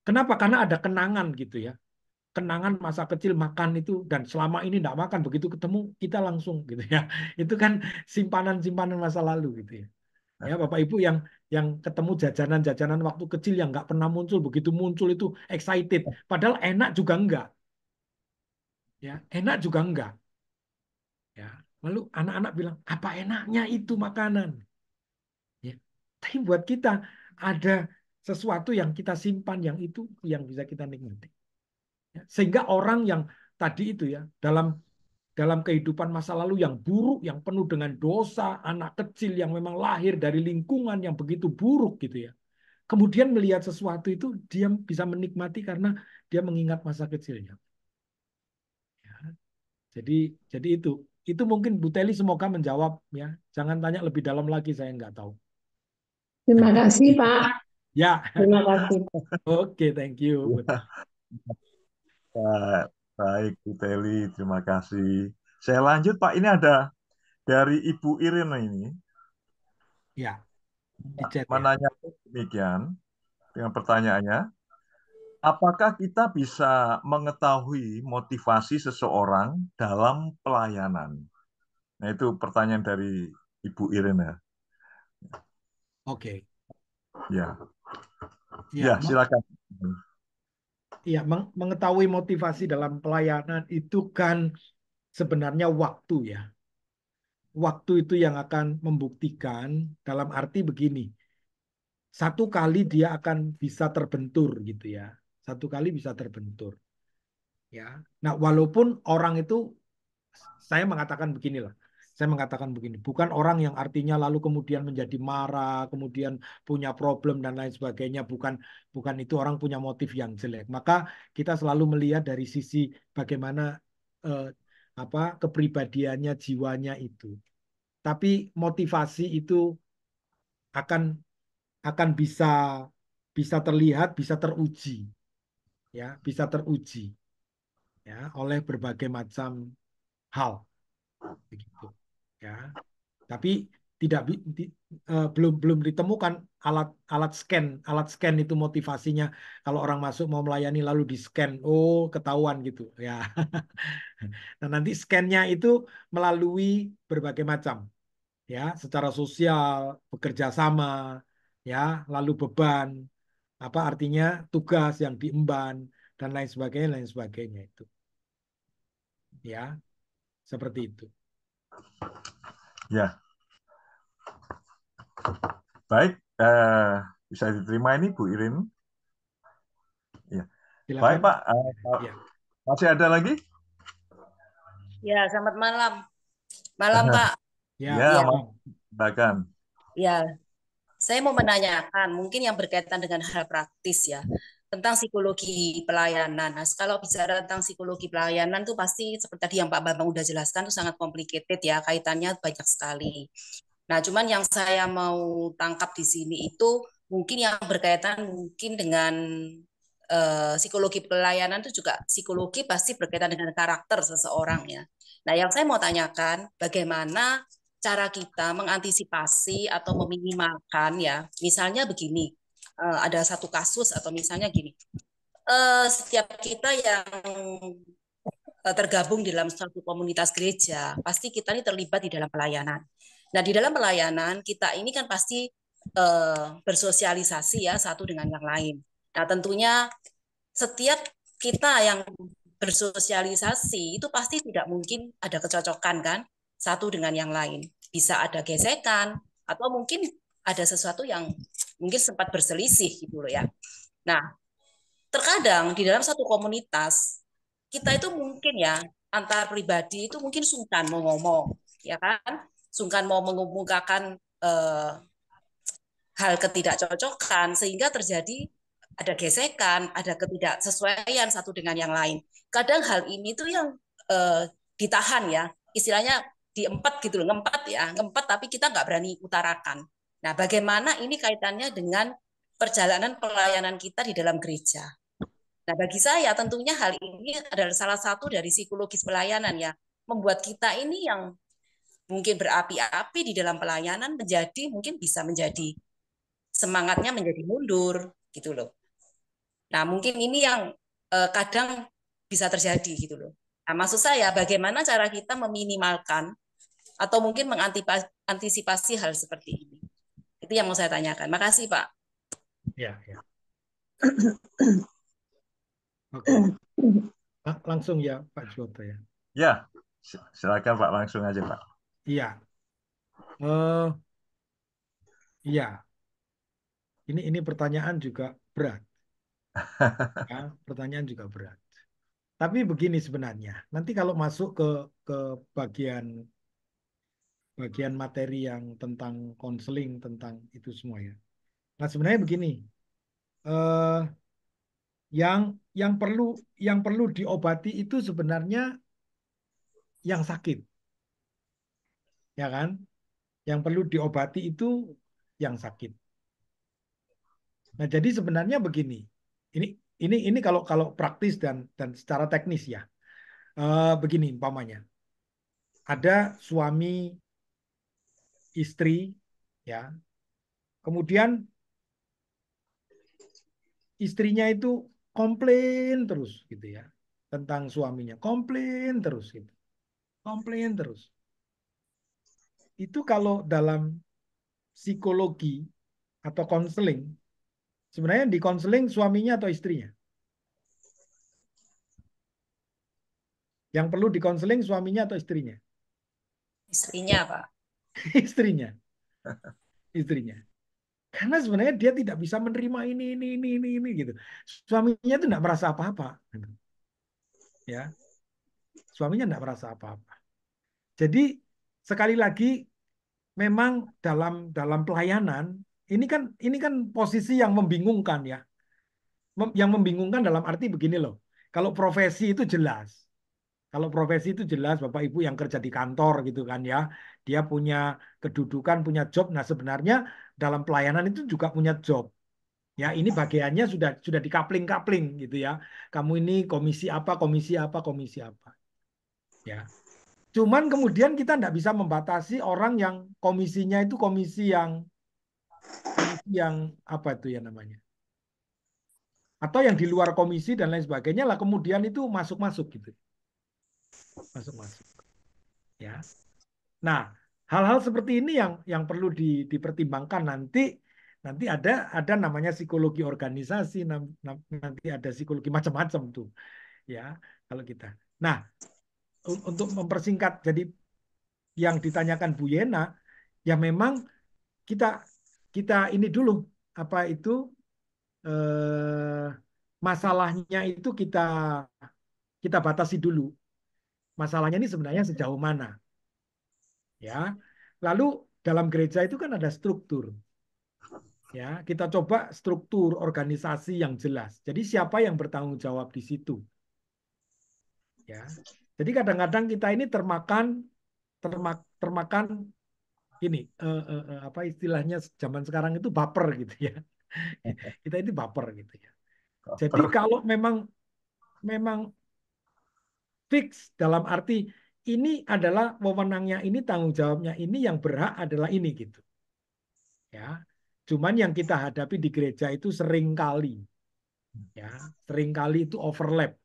Kenapa? Karena ada kenangan gitu ya. Kenangan masa kecil makan itu dan selama ini tidak makan, begitu ketemu kita langsung gitu ya. Itu kan simpanan-simpanan masa lalu gitu ya. Ya Bapak Ibu yang ketemu jajanan-jajanan waktu kecil yang nggak pernah muncul, begitu muncul itu excited. Padahal enak juga enggak. Ya, enak juga enggak. Ya. Lalu anak-anak bilang, apa enaknya itu makanan? Ya. Tapi buat kita ada sesuatu yang kita simpan yang itu yang bisa kita nikmati. Ya. Sehingga orang yang tadi itu ya dalam kehidupan masa lalu yang buruk, yang penuh dengan dosa, anak kecil yang memang lahir dari lingkungan yang begitu buruk gitu ya. Kemudian melihat sesuatu itu dia bisa menikmati karena dia mengingat masa kecilnya. Ya. Jadi itu mungkin Bu Teli semoga menjawab ya. Jangan tanya lebih dalam lagi, saya nggak tahu. Terima kasih, Pak. Ya. Terima kasih. Oke, thank you. Baik, Bu Teli, terima kasih. Saya lanjut, Pak. Ini ada dari Ibu Irene ini. Ya, di chat ya. Menanyakan demikian dengan pertanyaannya, apakah kita bisa mengetahui motivasi seseorang dalam pelayanan? Nah, itu pertanyaan dari Ibu Irene. Oke. Ya. Ya, silakan. Ya, mengetahui motivasi dalam pelayanan itu kan sebenarnya waktu ya. Waktu itu yang akan membuktikan dalam arti begini. Satu kali dia akan bisa terbentur gitu ya. Satu kali bisa terbentur. Ya. Nah, walaupun orang itu saya mengatakan beginilah. Saya mengatakan begini, bukan orang yang artinya lalu kemudian menjadi marah, kemudian punya problem dan lain sebagainya, bukan itu orang punya motif yang jelek. Maka kita selalu melihat dari sisi bagaimana kepribadiannya, jiwanya itu. Tapi motivasi itu akan bisa terlihat, bisa teruji, ya, bisa teruji, ya, oleh berbagai macam hal, begitu, ya. Tapi tidak belum ditemukan alat scan itu motivasinya. Kalau orang masuk mau melayani lalu di scan, oh ketahuan gitu, ya. Nah, nanti scan-nya itu melalui berbagai macam, ya, secara sosial, bekerja sama, ya, lalu beban, apa artinya tugas yang diemban dan lain sebagainya itu, ya, seperti itu. Ya, baik, bisa diterima ini Bu Irin. Ya, baik Silakan. Pak. Ya. Masih ada lagi? Ya, selamat malam. Malam, Pak. Ya, Ya, Ya, silakan. ya. Saya mau menanyakan, mungkin yang berkaitan dengan hal praktis ya, tentang psikologi pelayanan. Nah, kalau bicara tentang psikologi pelayanan itu pasti seperti tadi yang Pak Bambang udah jelaskan itu sangat complicated ya, kaitannya banyak sekali. Nah, cuman yang saya mau tangkap di sini itu mungkin yang berkaitan mungkin dengan psikologi pelayanan itu juga psikologi pasti berkaitan dengan karakter seseorang ya. Nah, yang saya mau tanyakan bagaimana cara kita mengantisipasi atau meminimalkan ya. Misalnya begini, ada satu kasus atau misalnya gini, setiap kita yang tergabung di dalam suatu komunitas gereja, pasti kita ini terlibat di dalam pelayanan. Nah, di dalam pelayanan kita ini kan pasti bersosialisasi ya satu dengan yang lain. Nah, tentunya setiap kita yang bersosialisasi itu pasti tidak mungkin ada kecocokan kan satu dengan yang lain. Bisa ada gesekan atau mungkin ada sesuatu yang mungkin sempat berselisih gitu loh ya. Nah, terkadang di dalam satu komunitas kita itu mungkin ya antar pribadi itu mungkin sungkan mau ngomong, ya kan? Sungkan mau mengemukakan hal ketidakcocokan sehingga terjadi ada gesekan, ada ketidaksesuaian satu dengan yang lain. Kadang hal ini tuh yang ditahan ya, istilahnya diempet gitu loh, ngempet tapi kita nggak berani utarakan. Nah, bagaimana ini kaitannya dengan perjalanan pelayanan kita di dalam gereja? Nah, bagi saya tentunya hal ini adalah salah satu dari psikologis pelayanan ya, membuat kita ini yang mungkin berapi-api di dalam pelayanan mungkin bisa menjadi semangatnya menjadi mundur gitu loh. Nah, mungkin ini yang kadang bisa terjadi gitu loh. Nah, maksud saya bagaimana cara kita meminimalkan atau mungkin mengantisipasi hal seperti ini. Itu yang mau saya tanyakan. Makasih, Pak. Ya, ya. Oke. Langsung ya, Pak Jwoto ya. Ya, silakan Pak, langsung aja Pak. Iya. Iya. Ini pertanyaan juga berat. Ya, pertanyaan juga berat. Tapi begini sebenarnya, nanti kalau masuk ke bagian materi yang tentang konseling, tentang itu semua ya. Nah, sebenarnya begini, eh, yang perlu diobati itu sebenarnya yang sakit, ya kan? Yang perlu diobati itu yang sakit. Nah, jadi sebenarnya begini, ini kalau praktis dan secara teknis ya, begini umpamanya, ada suami istri, ya, kemudian istrinya itu komplain terus gitu ya tentang suaminya, komplain terus gitu, komplain terus. Itu kalau dalam psikologi atau konseling, sebenarnya di konseling suaminya atau istrinya? Yang perlu di konseling suaminya atau istrinya? Istrinya, Pak. Istrinya, istrinya. Karena sebenarnya dia tidak bisa menerima ini gitu. Suaminya itu tidak merasa apa-apa, gitu. Ya, suaminya tidak merasa apa-apa. Jadi sekali lagi, memang dalam pelayanan ini kan posisi yang membingungkan ya. Yang membingungkan dalam arti begini loh. Kalau profesi itu jelas, Kalau profesi itu jelas Bapak Ibu yang kerja di kantor gitu kan ya. Dia punya kedudukan, punya job. Nah, sebenarnya dalam pelayanan itu juga punya job. Ya, ini bagiannya sudah dikapling-kapling gitu ya. Kamu ini komisi apa, komisi apa, komisi apa. Ya. Cuman kemudian kita tidak bisa membatasi orang yang komisinya itu komisi yang apa itu ya namanya? Atau yang di luar komisi dan lain sebagainya lah kemudian itu masuk-masuk gitu. Masuk-masuk. Ya. Nah, hal-hal seperti ini yang perlu dipertimbangkan nanti ada namanya psikologi organisasi, nanti ada psikologi macam-macam tuh ya kalau kita. Nah, untuk mempersingkat jadi yang ditanyakan Bu Yena ya memang kita kita ini dulu apa itu masalahnya itu kita batasi dulu. Masalahnya ini sebenarnya sejauh mana ya. Lalu dalam gereja itu kan ada struktur. Ya, kita coba struktur organisasi yang jelas. Jadi siapa yang bertanggung jawab di situ? Ya. Jadi kadang-kadang kita ini termakan ini apa istilahnya zaman sekarang itu baper gitu ya. Kita itu baper gitu ya. Jadi kalau memang fix dalam arti ini adalah wewenangnya ini tanggung jawabnya ini yang berhak adalah ini gitu. Ya. Cuman yang kita hadapi di gereja itu seringkali ya, seringkali itu overlap.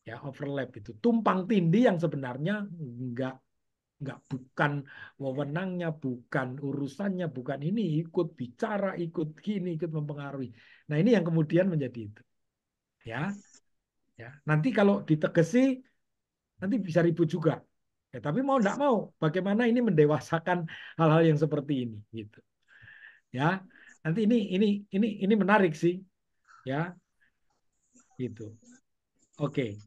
Ya, overlap itu tumpang tindih yang sebenarnya enggak bukan wewenangnya, bukan urusannya, bukan ini ikut bicara, ikut gini, ikut mempengaruhi. Nah, ini yang kemudian menjadi itu. Ya. Ya, nanti kalau ditegesi nanti bisa ribut juga. Ya, tapi mau enggak mau, bagaimana ini mendewasakan hal-hal yang seperti ini gitu. Ya. Nanti ini menarik sih. Ya, gitu. Oke.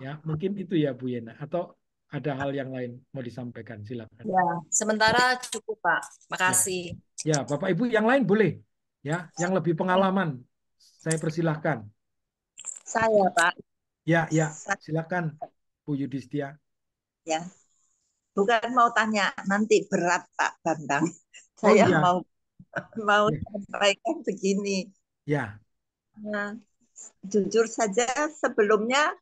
Ya, mungkin itu ya Bu Yena. Atau ada hal yang lain mau disampaikan, silakan. Ya, sementara cukup Pak. Ya, Makasih. ya Bapak Ibu yang lain boleh. Ya, yang lebih pengalaman, saya persilahkan. Saya, Pak. Ya, silakan Bu Yudhistia. Ya, bukan mau tanya, nanti berat Pak Bambang. Oh Saya iya, mau sampaikan begini. ya, Nah, jujur saja sebelumnya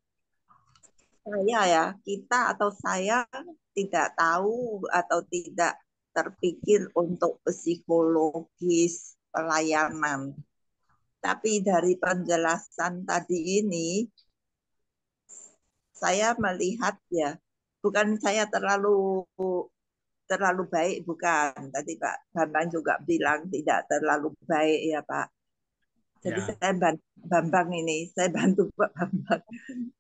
kita atau saya tidak tahu atau tidak terpikir untuk psikologis pelayanan. Tapi dari penjelasan tadi ini, saya melihat ya, bukan saya terlalu baik, bukan. Tadi Pak Bambang juga bilang tidak terlalu baik ya Pak. Jadi ya, saya Bambang ini, saya bantu Pak Bambang.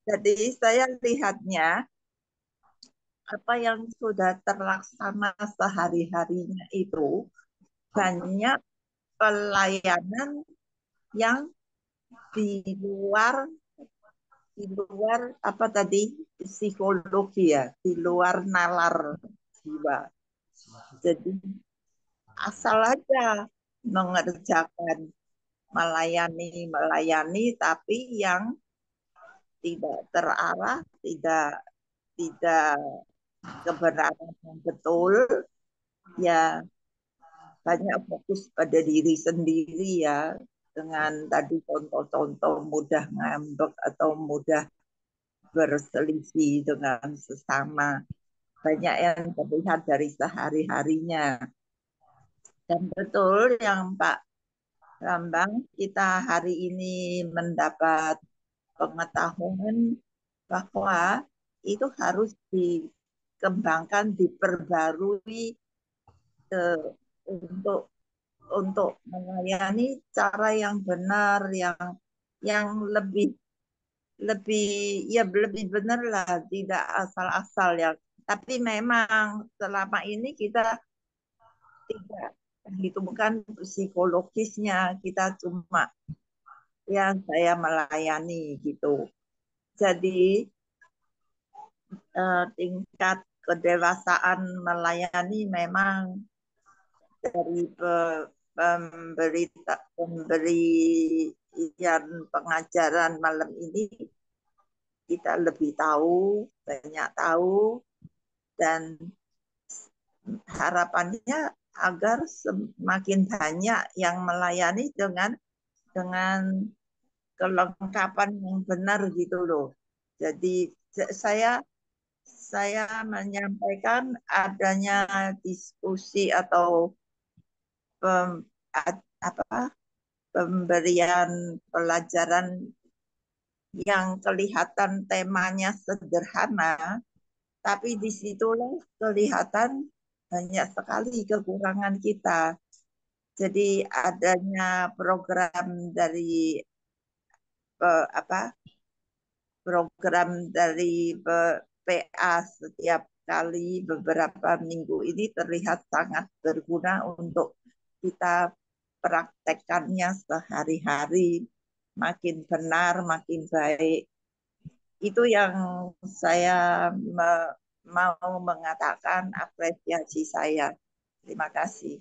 Jadi saya lihatnya apa yang sudah terlaksana sehari-harinya itu banyak pelayanan yang di luar apa tadi psikologi ya, di luar nalar jiwa. Jadi asal aja mengerjakan melayani tapi yang tidak terarah, tidak kebenaran yang betul, ya banyak fokus pada diri sendiri ya, dengan tadi contoh-contoh mudah ngambek atau mudah berselisih dengan sesama. Banyak yang terlihat dari sehari-harinya. Dan betul yang Pak Bambang, kita hari ini mendapat pengetahuan bahwa itu harus dikembangkan, diperbarui untuk melayani cara yang benar, yang lebih lebih benar lah, tidak asal-asal ya. Tapi memang selama ini kita tidak hitungkan psikologisnya, kita cuma ya saya melayani gitu. Jadi tingkat kedewasaan melayani memang dari pemberian pengajaran malam ini kita lebih tahu, banyak tahu, dan harapannya agar semakin banyak yang melayani dengan kelengkapan yang benar gitu loh. Jadi saya menyampaikan adanya diskusi atau pemberian pelajaran yang kelihatan temanya sederhana, tapi disitulah kelihatan banyak sekali kekurangan kita. Jadi adanya program dari PA setiap kali beberapa minggu ini terlihat sangat berguna untuk kita praktekkannya sehari-hari, makin benar, makin baik. Itu yang saya mau mengatakan apresiasi saya. Terima kasih.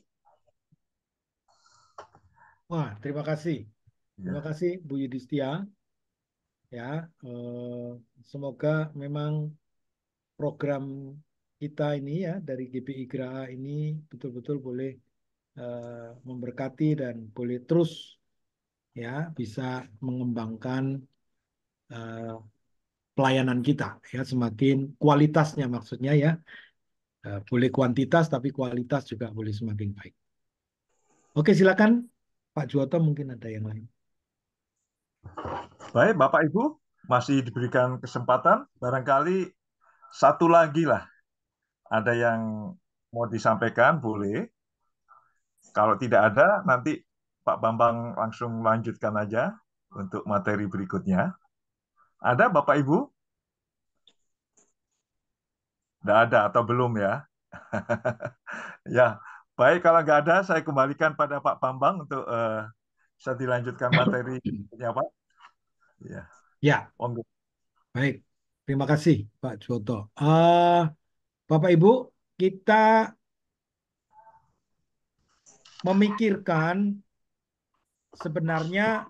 Wah, terima kasih. Terima kasih Bu Yudhistia. Ya, semoga memang program kita ini ya dari GPI Graha ini betul-betul boleh memberkati dan boleh terus ya bisa mengembangkan pelayanan kita ya, semakin kualitasnya maksudnya ya, boleh kuantitas tapi kualitas juga boleh semakin baik. Oke, silakan Pak Juwoto, mungkin ada yang lain. Baik, Bapak Ibu, masih diberikan kesempatan, barangkali satu lagi lah, ada yang mau disampaikan, boleh. Kalau tidak ada, nanti Pak Bambang langsung lanjutkan aja untuk materi berikutnya. Ada Bapak Ibu? Tidak ada atau belum ya? Ya, baik, kalau nggak ada, saya kembalikan pada Pak Bambang untuk bisa dilanjutkan materi berikutnya, Pak. Ya. Ya, baik. Terima kasih Pak Juwoto. Bapak Ibu, kita memikirkan sebenarnya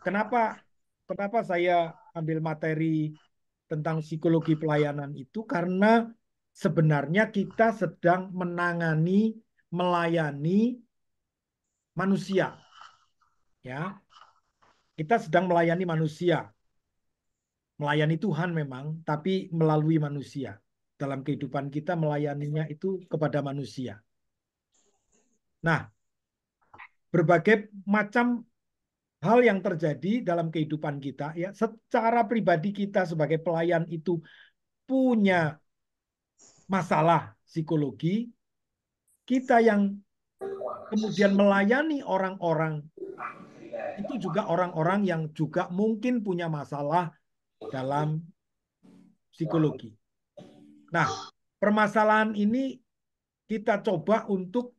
kenapa saya ambil materi tentang psikologi pelayanan itu, karena sebenarnya kita sedang melayani manusia. Ya. Kita sedang melayani manusia. Melayani Tuhan memang, tapi melalui manusia. Dalam kehidupan kita melayaninya itu kepada manusia. Nah, berbagai macam hal yang terjadi dalam kehidupan kita, ya, secara pribadi kita sebagai pelayan itu punya masalah psikologi, kita yang kemudian melayani orang-orang itu juga orang-orang yang juga mungkin punya masalah dalam psikologi. Nah, permasalahan ini kita coba untuk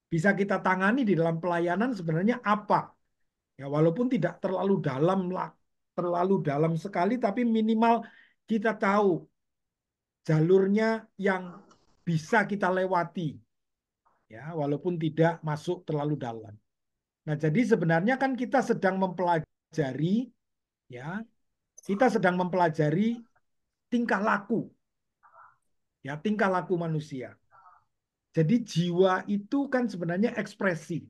bisa kita tangani di dalam pelayanan sebenarnya apa? Ya, walaupun tidak terlalu dalam sekali, tapi minimal kita tahu jalurnya yang bisa kita lewati. Ya, walaupun tidak masuk terlalu dalam. Nah, jadi sebenarnya kan kita sedang mempelajari, ya, kita sedang mempelajari tingkah laku, ya, tingkah laku manusia. Jadi jiwa itu kan sebenarnya ekspresi.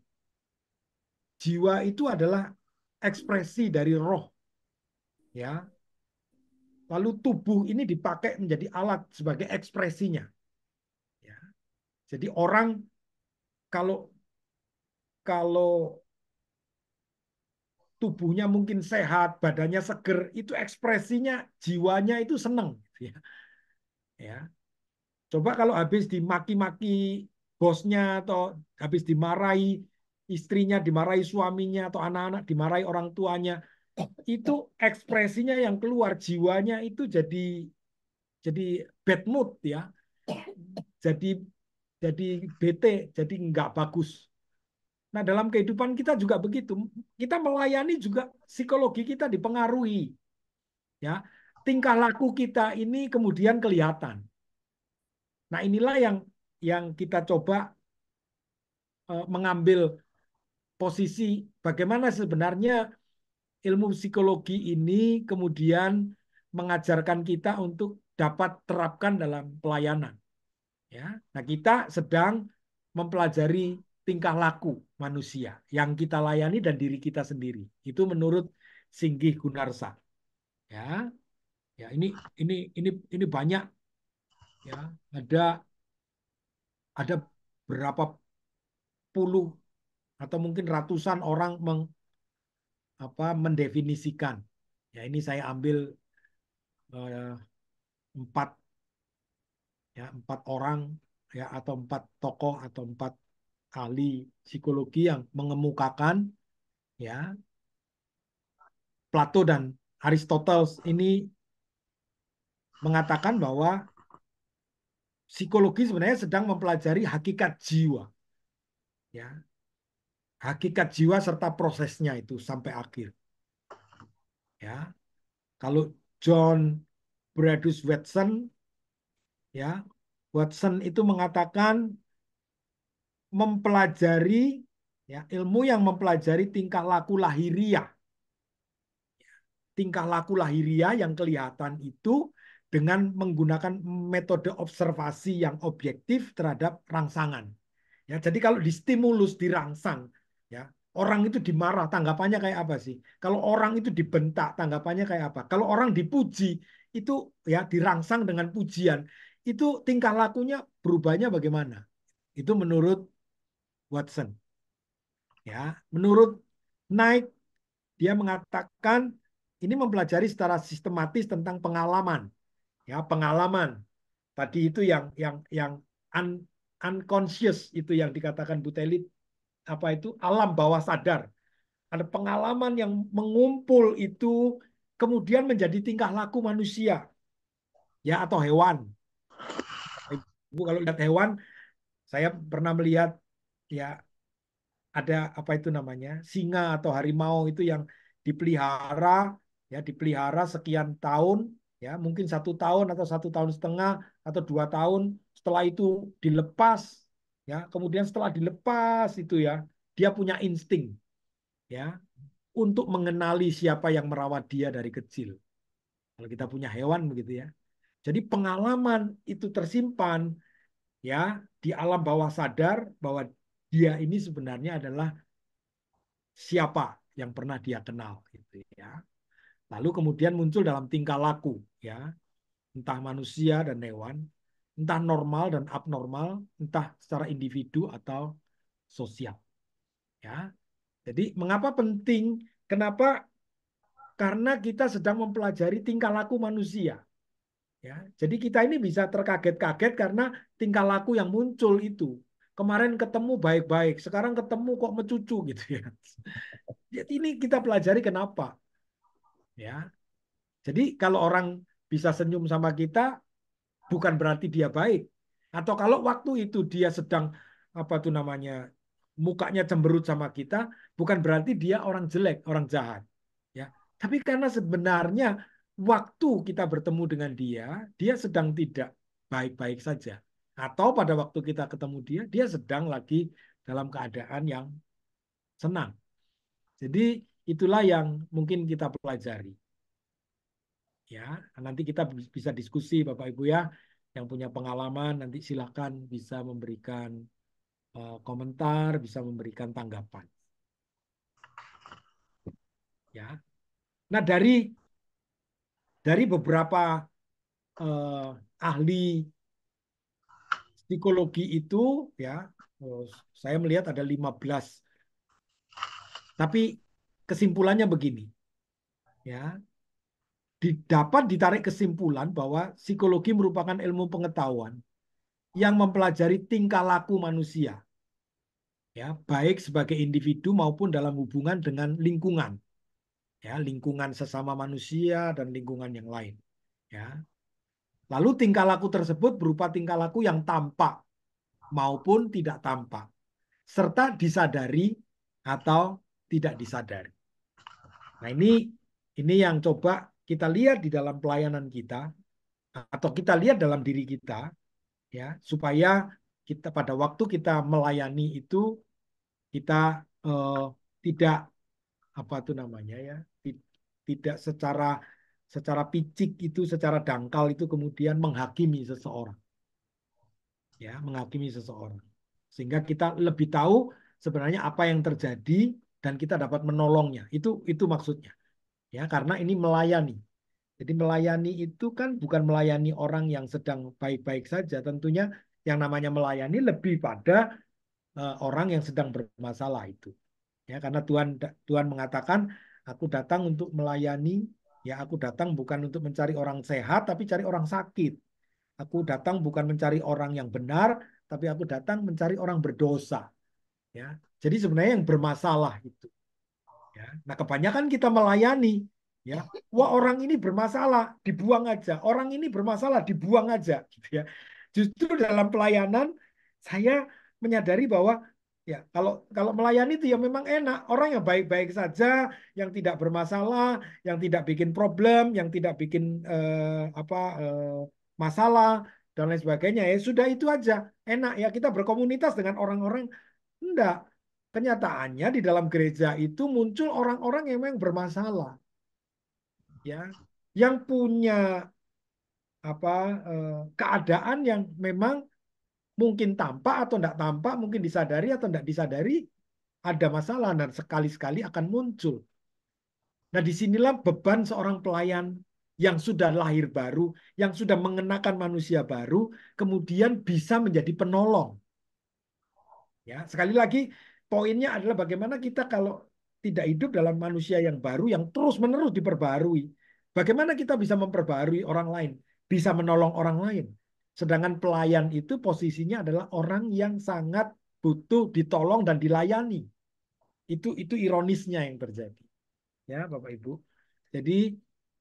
Jiwa itu adalah ekspresi dari roh, ya. Lalu tubuh ini dipakai menjadi alat sebagai ekspresinya. Ya. Jadi orang kalau tubuhnya mungkin sehat, badannya seger, itu ekspresinya jiwanya itu seneng. Ya. Ya. Coba kalau habis dimaki-maki bosnya atau habis dimarahi istrinya, dimarahi suaminya atau anak-anak, dimarahi orang tuanya, itu ekspresinya yang keluar, jiwanya itu jadi bad mood ya, jadi bete, jadi nggak bagus. Nah, dalam kehidupan kita juga begitu. Kita melayani juga psikologi kita dipengaruhi. Ya, tingkah laku kita ini kemudian kelihatan. Nah, inilah yang kita coba mengambil posisi bagaimana sebenarnya ilmu psikologi ini kemudian mengajarkan kita untuk dapat terapkan dalam pelayanan. Ya, nah kita sedang mempelajari tingkah laku manusia yang kita layani dan diri kita sendiri. Itu menurut Singgih Gunarsa. Ya, ya ini banyak. Ya, ada berapa puluh atau mungkin ratusan orang mendefinisikan. Ya, ini saya ambil 4 orang ya, atau 4 tokoh atau 4 ahli psikologi yang mengemukakan, ya, Plato dan Aristoteles ini mengatakan bahwa psikologi sebenarnya sedang mempelajari hakikat jiwa, ya, hakikat jiwa serta prosesnya itu sampai akhir. Ya, kalau John Bradus Watson, ya, Watson itu mengatakan mempelajari, ya, ilmu yang mempelajari tingkah laku lahiriah. Tingkah laku lahiriah yang kelihatan itu dengan menggunakan metode observasi yang objektif terhadap rangsangan. Ya, jadi kalau distimulus, dirangsang, ya, orang itu dimarah, tanggapannya kayak apa sih? Kalau orang itu dibentak, tanggapannya kayak apa? Kalau orang dipuji, itu ya dirangsang dengan pujian, itu tingkah lakunya berubahnya bagaimana? Itu menurut Watson. Ya, menurut Knight, dia mengatakan ini mempelajari secara sistematis tentang pengalaman. Ya, pengalaman. Tadi itu yang unconscious itu yang dikatakan Bu Teli, apa itu alam bawah sadar. Ada pengalaman yang mengumpul itu kemudian menjadi tingkah laku manusia, ya, atau hewan. Ibu kalau lihat hewan, saya pernah melihat, ya, ada apa itu namanya, singa atau harimau itu yang dipelihara, ya, dipelihara sekian tahun, ya, mungkin 1 tahun atau 1,5 tahun atau 2 tahun, setelah itu dilepas, ya, kemudian setelah dilepas itu, ya, dia punya insting, ya, untuk mengenali siapa yang merawat dia dari kecil. Kalau kita punya hewan begitu, ya. Jadi pengalaman itu tersimpan, ya, di alam bawah sadar bahwa dia ini sebenarnya adalah siapa yang pernah dia kenal, gitu, ya. Lalu kemudian muncul dalam tingkah laku, ya, entah manusia dan hewan, entah normal dan abnormal, entah secara individu atau sosial, ya. Jadi mengapa penting? Kenapa? Karena kita sedang mempelajari tingkah laku manusia, ya. Jadi kita ini bisa terkaget-kaget karena tingkah laku yang muncul itu. Kemarin ketemu baik-baik, sekarang ketemu kok mecucu, gitu, ya. Jadi ini kita pelajari kenapa, ya. Jadi kalau orang bisa senyum sama kita, bukan berarti dia baik. Atau kalau waktu itu dia sedang apa tuh namanya, mukanya cemberut sama kita, bukan berarti dia orang jelek, orang jahat, ya. Tapi karena sebenarnya waktu kita bertemu dengan dia, dia sedang tidak baik-baik saja. Atau pada waktu kita ketemu dia, dia sedang lagi dalam keadaan yang senang. Jadi itulah yang mungkin kita pelajari. Ya, nanti kita bisa diskusi Bapak Ibu, ya, yang punya pengalaman nanti silakan bisa memberikan komentar, bisa memberikan tanggapan. Ya. Nah, dari beberapa ahli psikologi itu, ya, saya melihat ada 15. Tapi kesimpulannya begini. Ya. Dapat ditarik kesimpulan bahwa psikologi merupakan ilmu pengetahuan yang mempelajari tingkah laku manusia, ya, baik sebagai individu maupun dalam hubungan dengan lingkungan, ya, lingkungan sesama manusia dan lingkungan yang lain, ya. Lalu tingkah laku tersebut berupa tingkah laku yang tampak maupun tidak tampak, serta disadari atau tidak disadari. Nah, ini yang coba kita lihat di dalam pelayanan kita atau kita lihat dalam diri kita, ya, supaya kita pada waktu kita melayani itu kita tidak apa itu namanya, ya, tidak secara secara picik itu, secara dangkal itu kemudian menghakimi seseorang. Ya, menghakimi seseorang. Sehingga kita lebih tahu sebenarnya apa yang terjadi dan kita dapat menolongnya. Itu maksudnya. Ya, karena ini melayani. Jadi melayani itu kan bukan melayani orang yang sedang baik-baik saja. Tentunya yang namanya melayani lebih pada orang yang sedang bermasalah itu. Ya, karena Tuhan mengatakan, aku datang untuk melayani, ya aku datang bukan untuk mencari orang sehat, tapi cari orang sakit. Aku datang bukan mencari orang yang benar, tapi aku datang mencari orang berdosa. Ya, jadi sebenarnya yang bermasalah itu. Ya, nah kebanyakan kita melayani, ya, wah orang ini bermasalah, dibuang aja. Orang ini bermasalah, dibuang aja, gitu ya. Justru dalam pelayanan saya menyadari bahwa ya kalau melayani itu ya memang enak. Orang yang baik-baik saja, yang tidak bermasalah, yang tidak bikin problem, yang tidak bikin masalah dan lain sebagainya. Ya sudah itu aja. Enak ya kita berkomunitas dengan orang-orang. Enggak. Kenyataannya di dalam gereja itu muncul orang-orang yang memang bermasalah. Ya, yang punya keadaan yang memang mungkin tampak atau tidak tampak, mungkin disadari atau tidak disadari ada masalah dan sekali-sekali akan muncul. Nah, disinilah beban seorang pelayan yang sudah lahir baru, yang sudah mengenakan manusia baru, kemudian bisa menjadi penolong. Ya, sekali lagi poinnya adalah bagaimana kita kalau tidak hidup dalam manusia yang baru, yang terus-menerus diperbarui. Bagaimana kita bisa memperbarui orang lain, bisa menolong orang lain. Sedangkan pelayan itu posisinya adalah orang yang sangat butuh ditolong dan dilayani. Itu ironisnya yang terjadi. Ya, Bapak Ibu. Jadi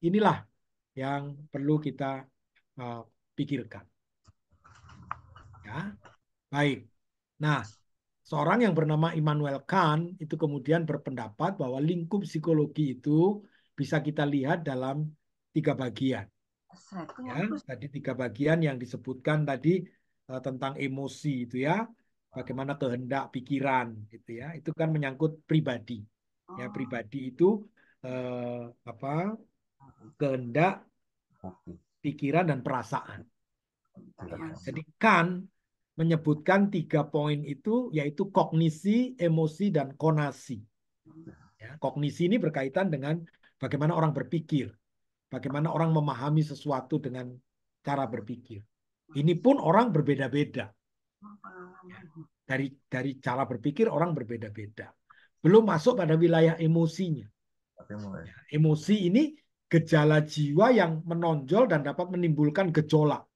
inilah yang perlu kita pikirkan. Ya, baik. Nah, seorang yang bernama Immanuel Kant itu kemudian berpendapat bahwa lingkup psikologi itu bisa kita lihat dalam 3 bagian. Ya, tadi 3 bagian yang disebutkan tadi tentang emosi itu ya, bagaimana kehendak pikiran gitu ya, itu kan menyangkut pribadi. Ya, pribadi itu kehendak, pikiran dan perasaan. Ya, jadi Kant menyebutkan 3 poin itu yaitu kognisi, emosi, dan konasi. Ya, kognisi ini berkaitan dengan bagaimana orang berpikir, bagaimana orang memahami sesuatu dengan cara berpikir. Ini pun orang berbeda-beda. Ya, dari cara berpikir orang berbeda-beda. Belum masuk pada wilayah emosinya. Ya, emosi ini gejala jiwa yang menonjol dan dapat menimbulkan gejolak.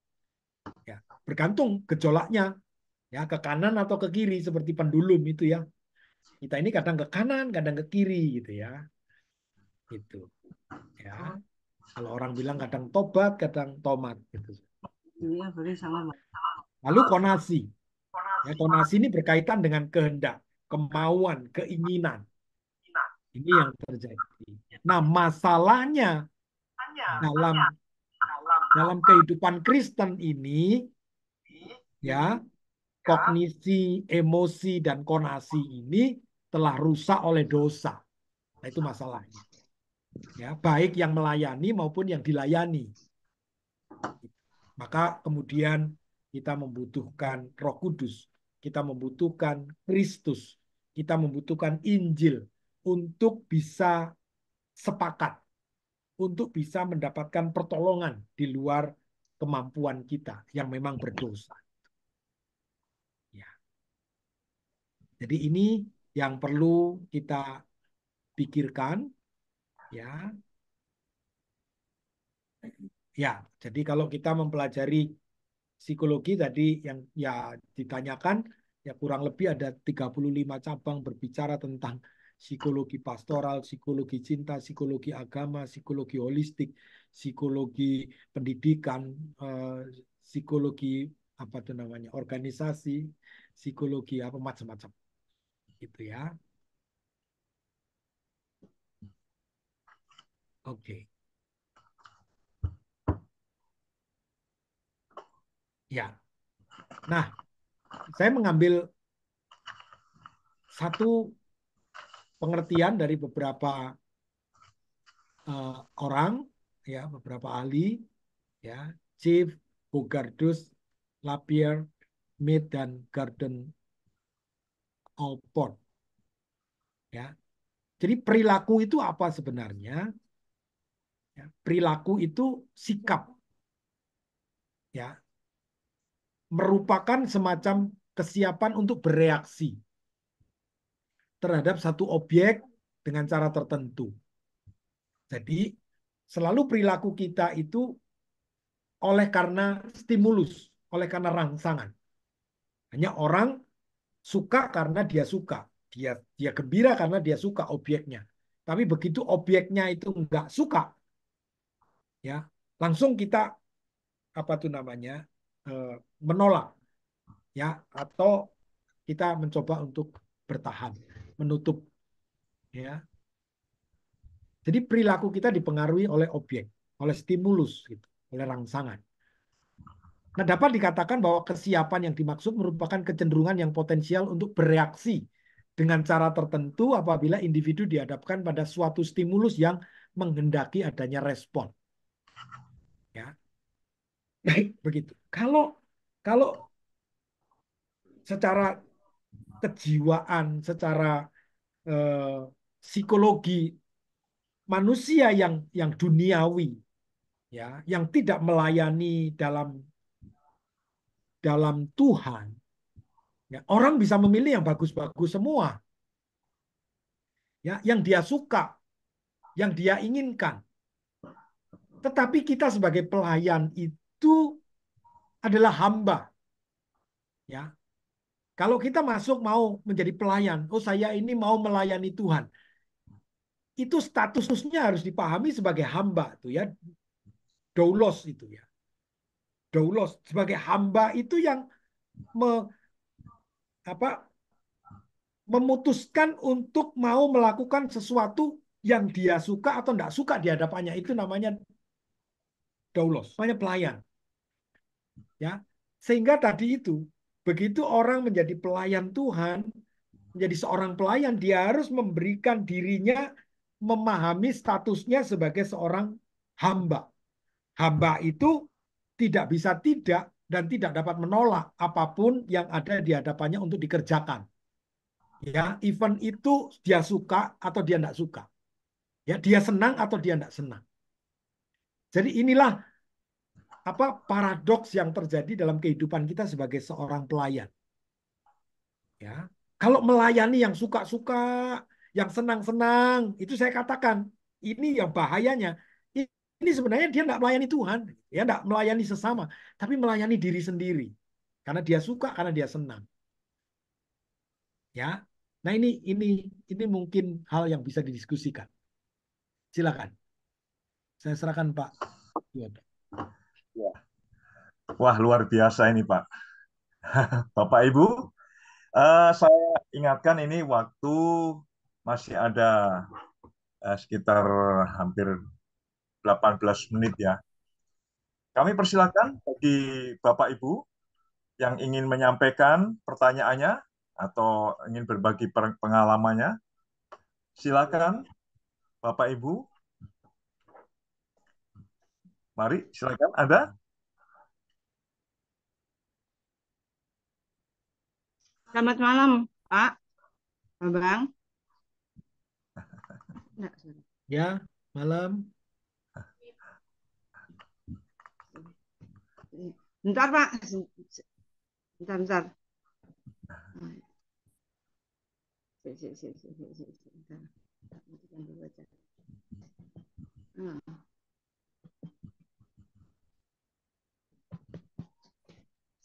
Ya, bergantung gejolaknya. Ya, ke kanan atau ke kiri seperti pendulum itu ya. Kita ini kadang ke kanan, kadang ke kiri gitu ya. Itu. Ya. Kalau orang bilang kadang tobat, kadang tomat gitu. Lalu konasi. Ya, konasi ini berkaitan dengan kehendak, kemauan, keinginan. Ini yang terjadi. Nah, masalahnya dalam kehidupan Kristen ini ya, kognisi, emosi, dan konasi ini telah rusak oleh dosa. Nah, itu masalahnya. Ya, baik yang melayani maupun yang dilayani. Maka kemudian kita membutuhkan Roh Kudus, kita membutuhkan Kristus, kita membutuhkan Injil untuk bisa sepakat, untuk bisa mendapatkan pertolongan di luar kemampuan kita yang memang berdosa. Jadi ini yang perlu kita pikirkan, ya. Ya, jadi kalau kita mempelajari psikologi tadi yang ya ditanyakan, ya kurang lebih ada 35 cabang berbicara tentang psikologi pastoral, psikologi cinta, psikologi agama, psikologi holistik, psikologi pendidikan, psikologi apa itu namanya, organisasi, psikologi apa macam-macam. Gitu ya. Oke. Ya. Nah, saya mengambil satu pengertian dari beberapa orang ya, beberapa ahli, ya, Chief, Bogardus, Lapierre, Mead, dan Garden Alport. Ya, jadi perilaku itu apa sebenarnya? Ya, perilaku itu sikap, ya, merupakan semacam kesiapan untuk bereaksi terhadap satu objek dengan cara tertentu. Jadi selalu perilaku kita itu oleh karena stimulus, oleh karena rangsangan. Hanya orang suka karena dia suka, dia gembira karena dia suka objeknya. Tapi begitu objeknya itu nggak suka, ya langsung kita apa tuh namanya menolak, ya, atau kita mencoba untuk bertahan, menutup, ya. Jadi perilaku kita dipengaruhi oleh objek, oleh stimulus, gitu, oleh rangsangan. Nah, dapat dikatakan bahwa kesiapan yang dimaksud merupakan kecenderungan yang potensial untuk bereaksi dengan cara tertentu apabila individu dihadapkan pada suatu stimulus yang menghendaki adanya respon. Ya, baik begitu. Kalau secara kejiwaan, secara psikologi manusia yang duniawi, ya, yang tidak melayani dalam Tuhan, ya, orang bisa memilih yang bagus-bagus semua, ya, yang dia suka, yang dia inginkan. Tetapi kita sebagai pelayan itu adalah hamba, ya. Kalau kita masuk mau menjadi pelayan, oh saya ini mau melayani Tuhan, itu statusnya harus dipahami sebagai hamba, tuh ya, doulos itu ya. Doulos sebagai hamba itu yang memutuskan untuk mau melakukan sesuatu yang dia suka atau tidak suka di hadapannya, itu namanya doulos, namanya pelayan. Ya, sehingga tadi itu begitu orang menjadi pelayan Tuhan, menjadi seorang pelayan, dia harus memberikan dirinya, memahami statusnya sebagai seorang hamba. Hamba itu tidak bisa tidak dan tidak dapat menolak apapun yang ada di hadapannya untuk dikerjakan. Ya, event itu dia suka atau dia tidak suka. Ya, dia senang atau dia tidak senang. Jadi inilah paradoks yang terjadi dalam kehidupan kita sebagai seorang pelayan. Ya, kalau melayani yang suka-suka, yang senang-senang, itu saya katakan ini yang bahayanya. Ini sebenarnya dia tidak melayani Tuhan, ya, tidak melayani sesama, tapi melayani diri sendiri, karena dia suka, karena dia senang. Ya, nah ini mungkin hal yang bisa didiskusikan. Silakan, saya serahkan Pak Yoda. Ya. Wah, luar biasa ini Pak. Bapak Ibu, saya ingatkan ini waktu masih ada sekitar hampir 18 menit ya. Kami persilakan bagi Bapak Ibu yang ingin menyampaikan pertanyaannya atau ingin berbagi pengalamannya. Silakan Bapak Ibu. Mari, silakan. Ada? Selamat malam, Pak, Bang. Ya, malam. Bentar, Pak. Bentar.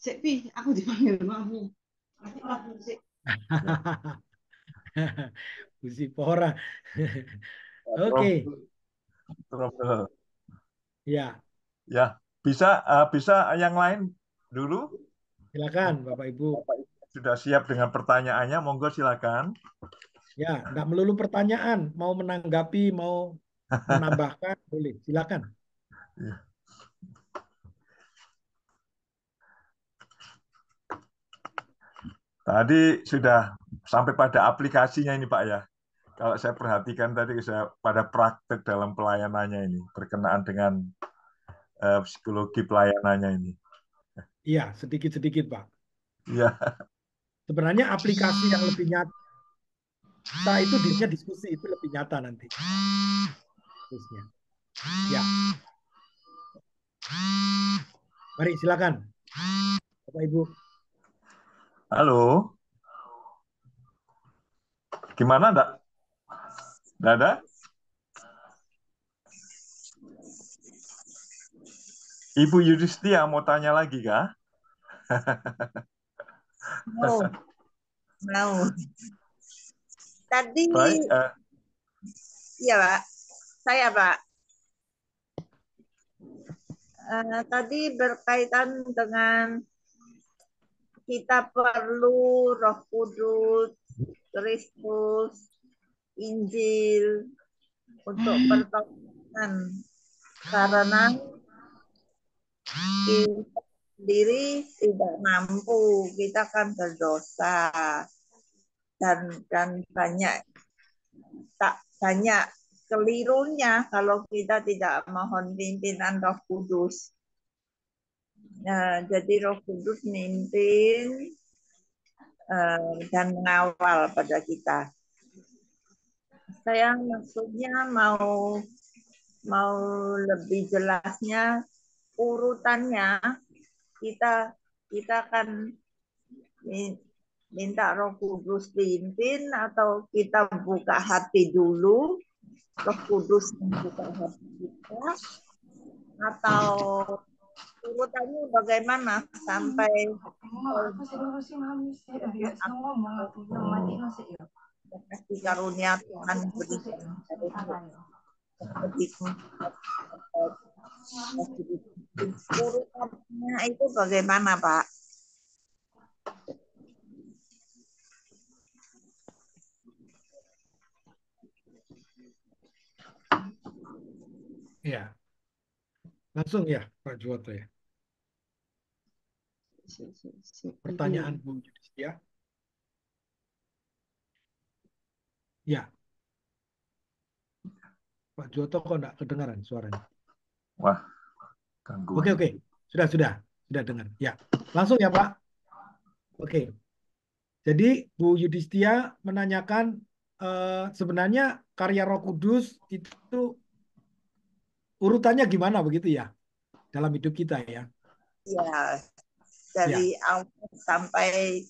Sepi, aku dipanggil mami. Busipora. Oke. Ya. Ya, bisa yang lain dulu. Silakan Bapak Ibu. Bapak Ibu sudah siap dengan pertanyaannya, monggo silakan. Ya, enggak melulu pertanyaan, mau menanggapi, mau menambahkan, boleh. Silakan. Ya. Tadi sudah sampai pada aplikasinya ini Pak ya. kalau saya perhatikan tadi saya pada praktek dalam pelayanannya ini berkenaan dengan psikologi pelayanannya ini. Iya, sedikit-sedikit, Pak. Iya. Sebenarnya aplikasi yang lebih nyata itu diskusi itu lebih nyata nanti. Terusnya. Ya. Mari silakan. Bapak Ibu. Halo. Gimana, Ndak? Ndak ada? Ibu Yudhistia mau tanya lagi kah? Mau. Tadi, Baik. iya Pak, saya Pak. Tadi berkaitan dengan kita perlu Roh Kudus, Kristus, Injil untuk pertolongan karena kita sendiri tidak mampu, kita kan berdosa dan banyak kelirunya kalau kita tidak mohon pimpinan Roh Kudus. Jadi Roh Kudus mimpin dan mengawal pada kita. Saya maksudnya mau lebih jelasnya urutannya kita akan minta Roh Kudus pimpin atau kita buka hati dulu, Roh Kudus membuka hati kita, atau urutannya bagaimana sampai kasih karunia Tuhan berikan urutannya itu bagaimana Pak? Ya. Langsung ya, Pak Juwoto ya. Pertanyaan Bu Yudhistia. Ya. Pak Juwoto kok enggak kedengaran suaranya? Wah, gangguan. Oke. Sudah dengar. Ya. Langsung ya, Pak. Oke. Jadi Bu Yudhistia menanyakan sebenarnya karya Roh Kudus itu urutannya gimana begitu ya dalam hidup kita ya? Ya, dari awal sampai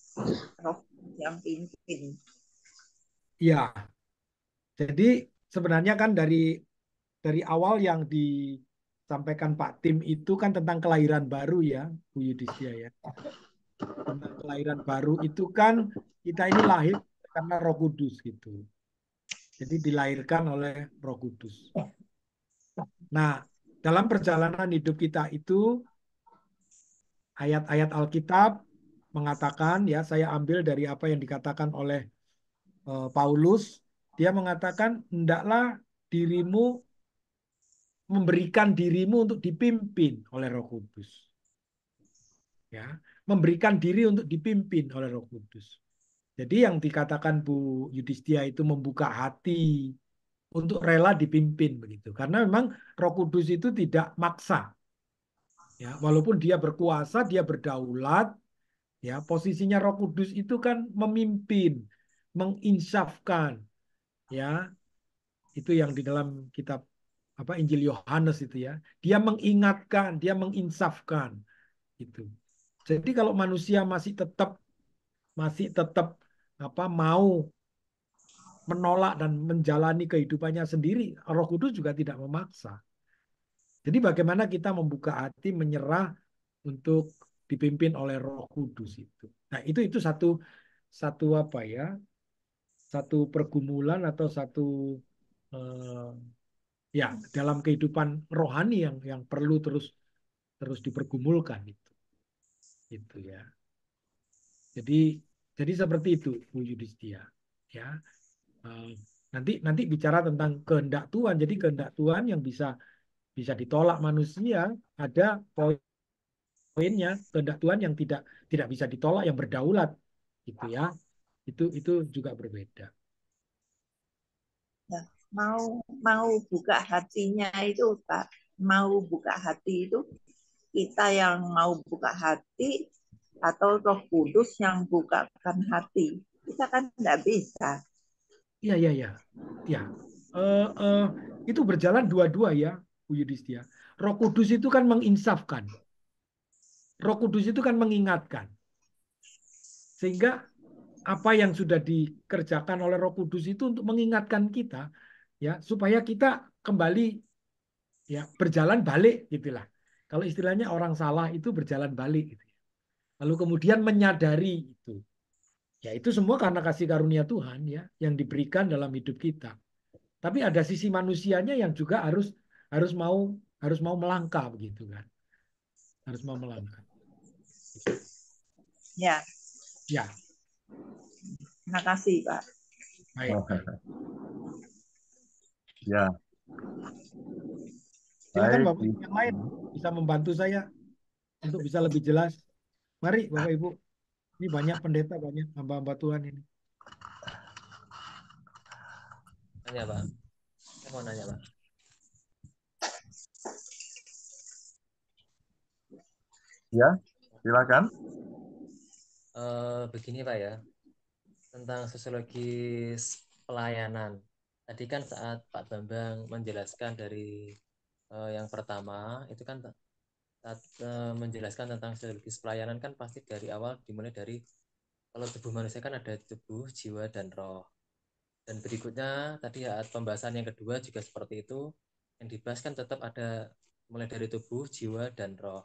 Roh yang pimpin. Iya. Jadi sebenarnya kan dari awal yang disampaikan Pak Tim itu kan tentang kelahiran baru ya, Bu Yudhistia ya. Tentang kelahiran baru itu kan kita ini lahir karena Roh Kudus gitu. Jadi dilahirkan oleh Roh Kudus. Nah, dalam perjalanan hidup kita itu ayat-ayat Alkitab mengatakan ya, saya ambil dari apa yang dikatakan oleh Paulus, dia mengatakan hendaklah dirimu memberikan dirimu untuk dipimpin oleh Roh Kudus. Ya, memberikan diri untuk dipimpin oleh Roh Kudus. Jadi yang dikatakan Bu Yudhistia itu membuka hati untuk rela dipimpin begitu. Karena memang Roh Kudus itu tidak maksa. Ya, walaupun dia berkuasa, dia berdaulat, ya, posisinya Roh Kudus itu kan memimpin, menginsafkan, ya. Itu yang di dalam kitab Injil Yohanes itu ya. Dia mengingatkan, dia menginsafkan itu. Jadi kalau manusia masih tetap mau menolak dan menjalani kehidupannya sendiri, Roh Kudus juga tidak memaksa. Jadi bagaimana kita membuka hati, menyerah untuk dipimpin oleh Roh Kudus itu. Nah, itu satu satu pergumulan atau satu ya dalam kehidupan rohani yang perlu terus dipergumulkan itu ya. Jadi seperti itu Bu Yudhistia ya. Nanti bicara tentang kehendak Tuhan. Jadi kehendak Tuhan yang bisa ditolak manusia, ada poinnya kehendak Tuhan yang tidak bisa ditolak, yang berdaulat gitu ya. Itu juga berbeda. Ya, mau buka hatinya itu Pak, mau buka hati itu kita yang mau buka hati atau Roh Kudus yang bukakan hati. Kita kan tidak bisa. Iya, iya, iya. Ya. Itu berjalan dua-dua ya, Bu Yudhistia. Roh Kudus itu kan menginsafkan. Roh Kudus itu kan mengingatkan. Sehingga apa yang sudah dikerjakan oleh Roh Kudus itu untuk mengingatkan kita, ya, supaya kita kembali, ya, berjalan balik gitulah. Kalau istilahnya orang salah itu berjalan balik gitu. Lalu kemudian menyadari itu. Ya, itu semua karena kasih karunia Tuhan ya yang diberikan dalam hidup kita. Tapi ada sisi manusianya yang juga harus mau melangkah begitu kan. Harus mau melangkah. Ya, Ya, terima kasih Pak. baik, baik. Ya, Silakan baik. Bapak Ibu yang lain bisa membantu saya untuk bisa lebih jelas. Mari Bapak Ibu. Ini banyak pendeta, banyak hamba-hamba Tuhan ini. Nanya, Pak. Saya mau nanya, Pak. Ya, silakan. Begini Pak ya, tentang sosiologis pelayanan. Tadi kan saat Pak Bambang menjelaskan dari yang pertama, itu kan saat menjelaskan tentang sosiologis pelayanan kan pasti dari awal dimulai dari kalau tubuh manusia kan ada tubuh, jiwa, dan roh. Dan berikutnya tadi saat pembahasan yang kedua juga seperti itu, yang dibahas kan tetap ada mulai dari tubuh, jiwa, dan roh.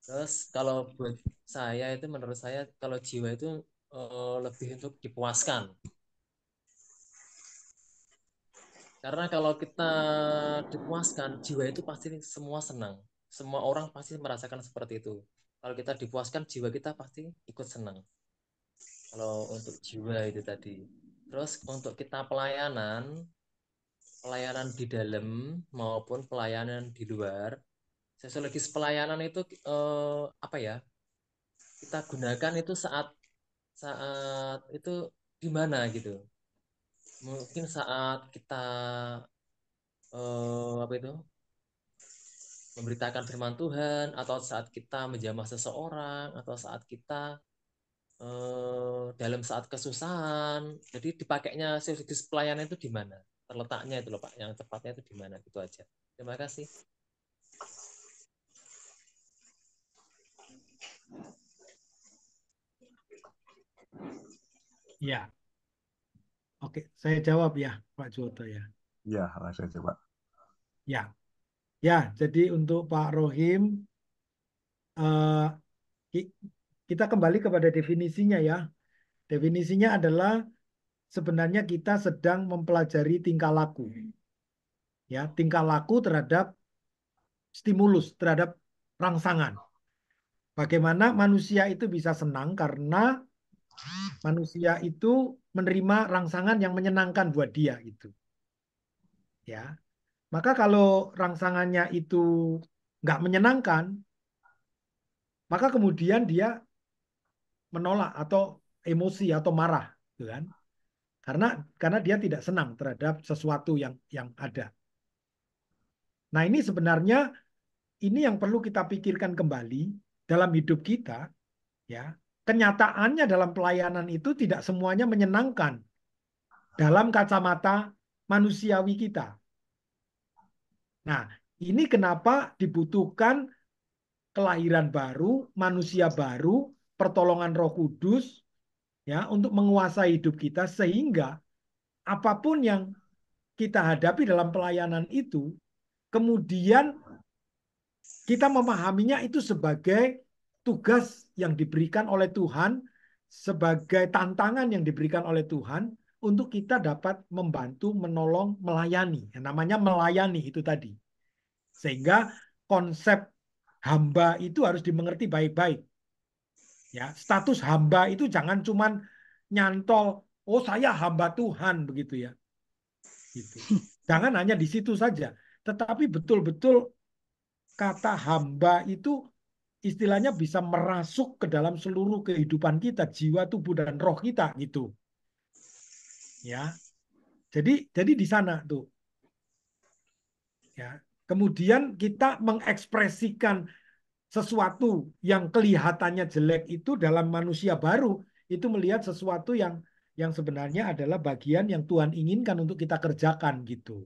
Terus kalau buat saya itu menurut saya kalau jiwa itu lebih untuk dipuaskan. Karena kalau kita dipuaskan, jiwa itu pasti semua senang. Semua orang pasti merasakan seperti itu. Kalau kita dipuaskan, jiwa kita pasti ikut senang. Kalau untuk jiwa itu tadi. Terus untuk kita pelayanan di dalam maupun pelayanan di luar, sosiologis pelayanan itu apa ya? Kita gunakan itu saat itu di mana gitu. Mungkin saat kita apa itu memberitakan firman Tuhan, atau saat kita menjamah seseorang, atau saat kita dalam saat kesusahan. Jadi dipakainya sosiologis pelayanan itu di mana? Terletaknya itu loh Pak, yang tepatnya itu di mana? Itu aja. Terima kasih. Ya. Oke, saya jawab ya, Pak Joto ya. Ya, langsung coba. Ya. Ya, jadi untuk Pak Rohim, kita kembali kepada definisinya ya. Definisinya adalah sebenarnya kita sedang mempelajari tingkah laku. Ya, tingkah laku terhadap stimulus, terhadap rangsangan. Bagaimana manusia itu bisa senang karena manusia itu menerima rangsangan yang menyenangkan buat dia gitu. Ya. Maka kalau rangsangannya itu nggak menyenangkan, maka kemudian dia menolak atau emosi atau marah, gitu kan? Karena dia tidak senang terhadap sesuatu yang ada. Nah, ini sebenarnya ini yang perlu kita pikirkan kembali dalam hidup kita, ya. Kenyataannya dalam pelayanan itu tidak semuanya menyenangkan dalam kacamata manusiawi kita. Nah, ini kenapa dibutuhkan kelahiran baru, manusia baru, pertolongan Roh Kudus, ya, untuk menguasai hidup kita sehingga apapun yang kita hadapi dalam pelayanan itu, kemudian kita memahaminya itu sebagai tugas yang diberikan oleh Tuhan, sebagai tantangan yang diberikan oleh Tuhan untuk kita dapat membantu, menolong, melayani. Yang namanya melayani itu tadi. Sehingga konsep hamba itu harus dimengerti baik-baik. Ya, status hamba itu jangan cuman nyantol, oh saya hamba Tuhan begitu ya. Gitu. Jangan hanya di situ saja, tetapi betul-betul kata hamba itu istilahnya bisa merasuk ke dalam seluruh kehidupan kita, jiwa, tubuh, dan roh kita gitu. Ya. Jadi di sana tuh. Ya. Kemudian kita mengekspresikan sesuatu yang kelihatannya jelek itu dalam manusia baru itu melihat sesuatu yang sebenarnya adalah bagian yang Tuhan inginkan untuk kita kerjakan gitu.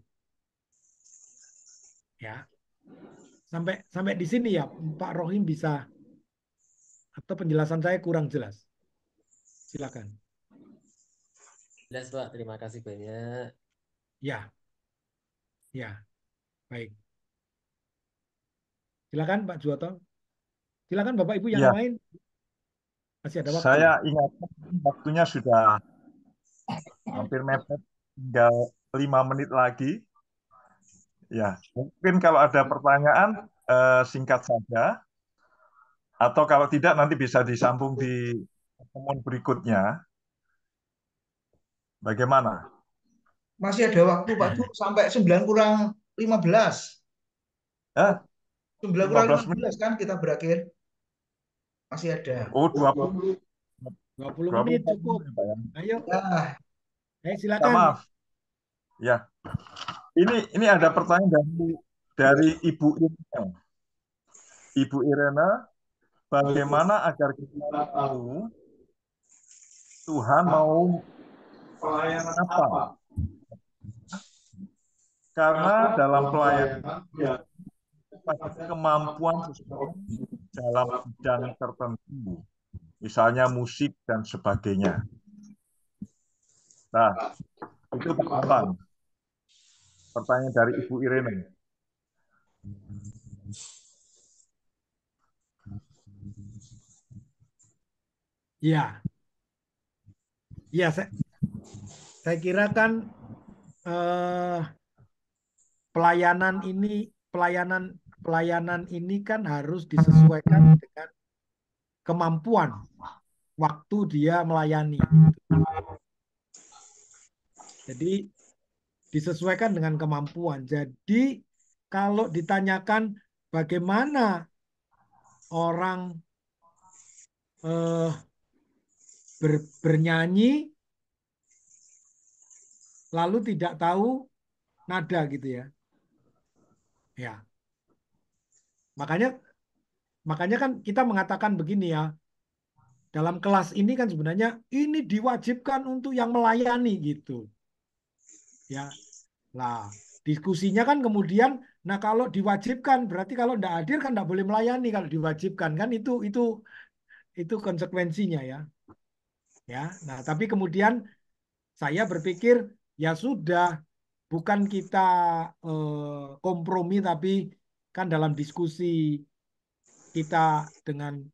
Ya. Sampai di sini ya Pak Rohim bisa atau penjelasan saya kurang jelas. Silakan. Jelas Pak, terima kasih banyak. Ya. Ya. Baik. Silakan Pak Juwoto. Silakan Bapak Ibu yang Ya, lain. Masih ada waktu. saya ingatkan waktunya sudah hampir mepet, tinggal 5 menit lagi. Ya, mungkin kalau ada pertanyaan singkat saja, atau kalau tidak nanti bisa disambung di pertemuan berikutnya. Bagaimana? Masih ada waktu Pak Ju sampai 9 kurang 15. 9 kurang 15 menit. 15 kan kita berakhir. Masih ada. Oh, 20 menit cukup. Ayo. Ya. Silakan. Maaf. Ya. Ini ada pertanyaan dari Ibu Irene. Ibu Irene, bagaimana agar kita tahu Tuhan mau pelayanan apa? Karena dalam pelayanan pada kemampuan seseorang dalam bidang tertentu, misalnya musik dan sebagainya. Nah, itu pertanyaan dari Ibu Irene. Ya, ya saya kira kan pelayanan ini kan harus disesuaikan dengan kemampuan waktu dia melayani. Jadi disesuaikan dengan kemampuan. Jadi kalau ditanyakan bagaimana orang bernyanyi lalu tidak tahu nada gitu ya. Ya. Makanya kan kita mengatakan begini ya. Dalam kelas ini kan sebenarnya ini diwajibkan untuk yang melayani gitu. Ya. Nah, diskusinya kan kemudian nah kalau diwajibkan berarti kalau tidak hadir kan tidak boleh melayani kalau diwajibkan kan itu konsekuensinya ya. Ya. Nah, tapi kemudian saya berpikir ya sudah bukan kita kompromi tapi kan dalam diskusi kita dengan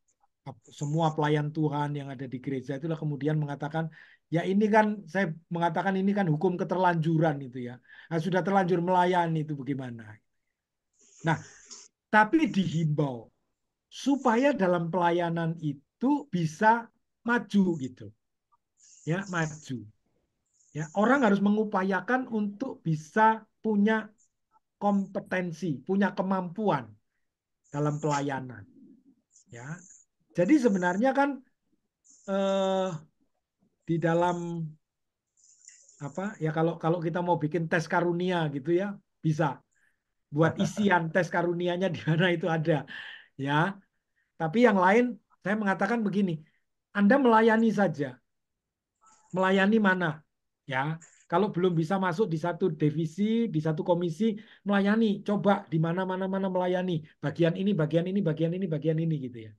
semua pelayan Tuhan yang ada di gereja itulah kemudian mengatakan ya ini kan saya mengatakan ini kan hukum keterlanjuran itu ya. Nah, sudah terlanjur melayani itu bagaimana? Nah, tapi dihimbau supaya dalam pelayanan itu bisa maju gitu. Ya, maju. Ya, orang harus mengupayakan untuk bisa punya kompetensi, punya kemampuan dalam pelayanan. Ya, jadi sebenarnya kan di dalam apa ya kalau kita mau bikin tes karunia gitu ya bisa buat isian tes karunianya di mana itu ada ya. Tapi yang lain saya mengatakan begini, Anda melayani saja, melayani mana ya. Kalau belum bisa masuk di satu divisi, di satu komisi, melayani. Coba di mana-mana melayani. Bagian ini, bagian ini, bagian ini, bagian ini gitu ya.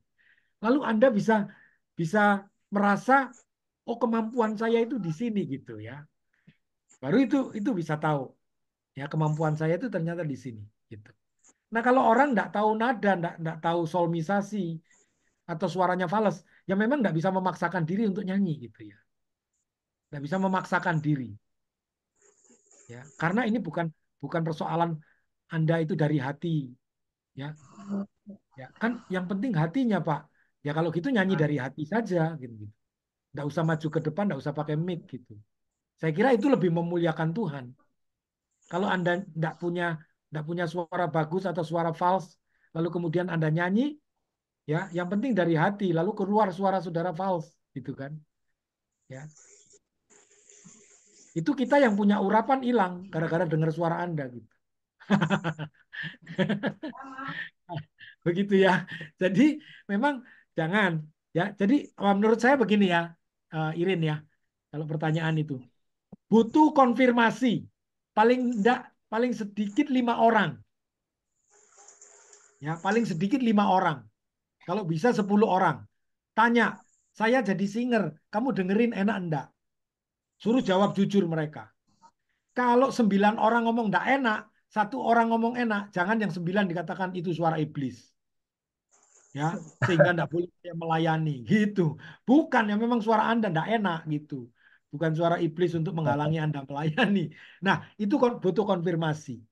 Lalu Anda bisa merasa, oh kemampuan saya itu di sini gitu ya. Baru itu bisa tahu. Ya kemampuan saya itu ternyata di sini gitu. Nah kalau orang nggak tahu nada, nggak tahu solmisasi atau suaranya fals, ya memang nggak bisa memaksakan diri untuk nyanyi gitu ya. Nggak bisa memaksakan diri. Ya, karena ini bukan persoalan Anda itu dari hati, ya, ya kan yang penting hatinya Pak. Ya kalau gitu nyanyi dari hati saja, gitu. Nggak usah maju ke depan, nggak usah pakai mic gitu. Saya kira itu lebih memuliakan Tuhan. Kalau Anda nggak punya suara bagus atau suara fals, lalu kemudian Anda nyanyi, ya yang penting dari hati, lalu keluar suara saudara fals, gitu kan? Ya. Itu kita yang punya urapan hilang gara-gara dengar suara Anda gitu. Begitu ya. Jadi memang jangan ya. Jadi menurut saya begini ya, Irin ya. Kalau pertanyaan itu butuh konfirmasi paling enggak paling sedikit 5 orang. Ya, paling sedikit 5 orang. Kalau bisa 10 orang. Tanya, saya jadi singer, kamu dengerin enak enggak? Suruh jawab jujur mereka. Kalau 9 orang ngomong enggak enak, 1 orang ngomong enak, jangan yang 9 dikatakan itu suara iblis. Ya, sehingga enggak boleh melayani gitu. Bukan yang memang suara Anda enggak enak gitu. Bukan suara iblis untuk menghalangi Anda melayani. Nah, itu butuh konfirmasi.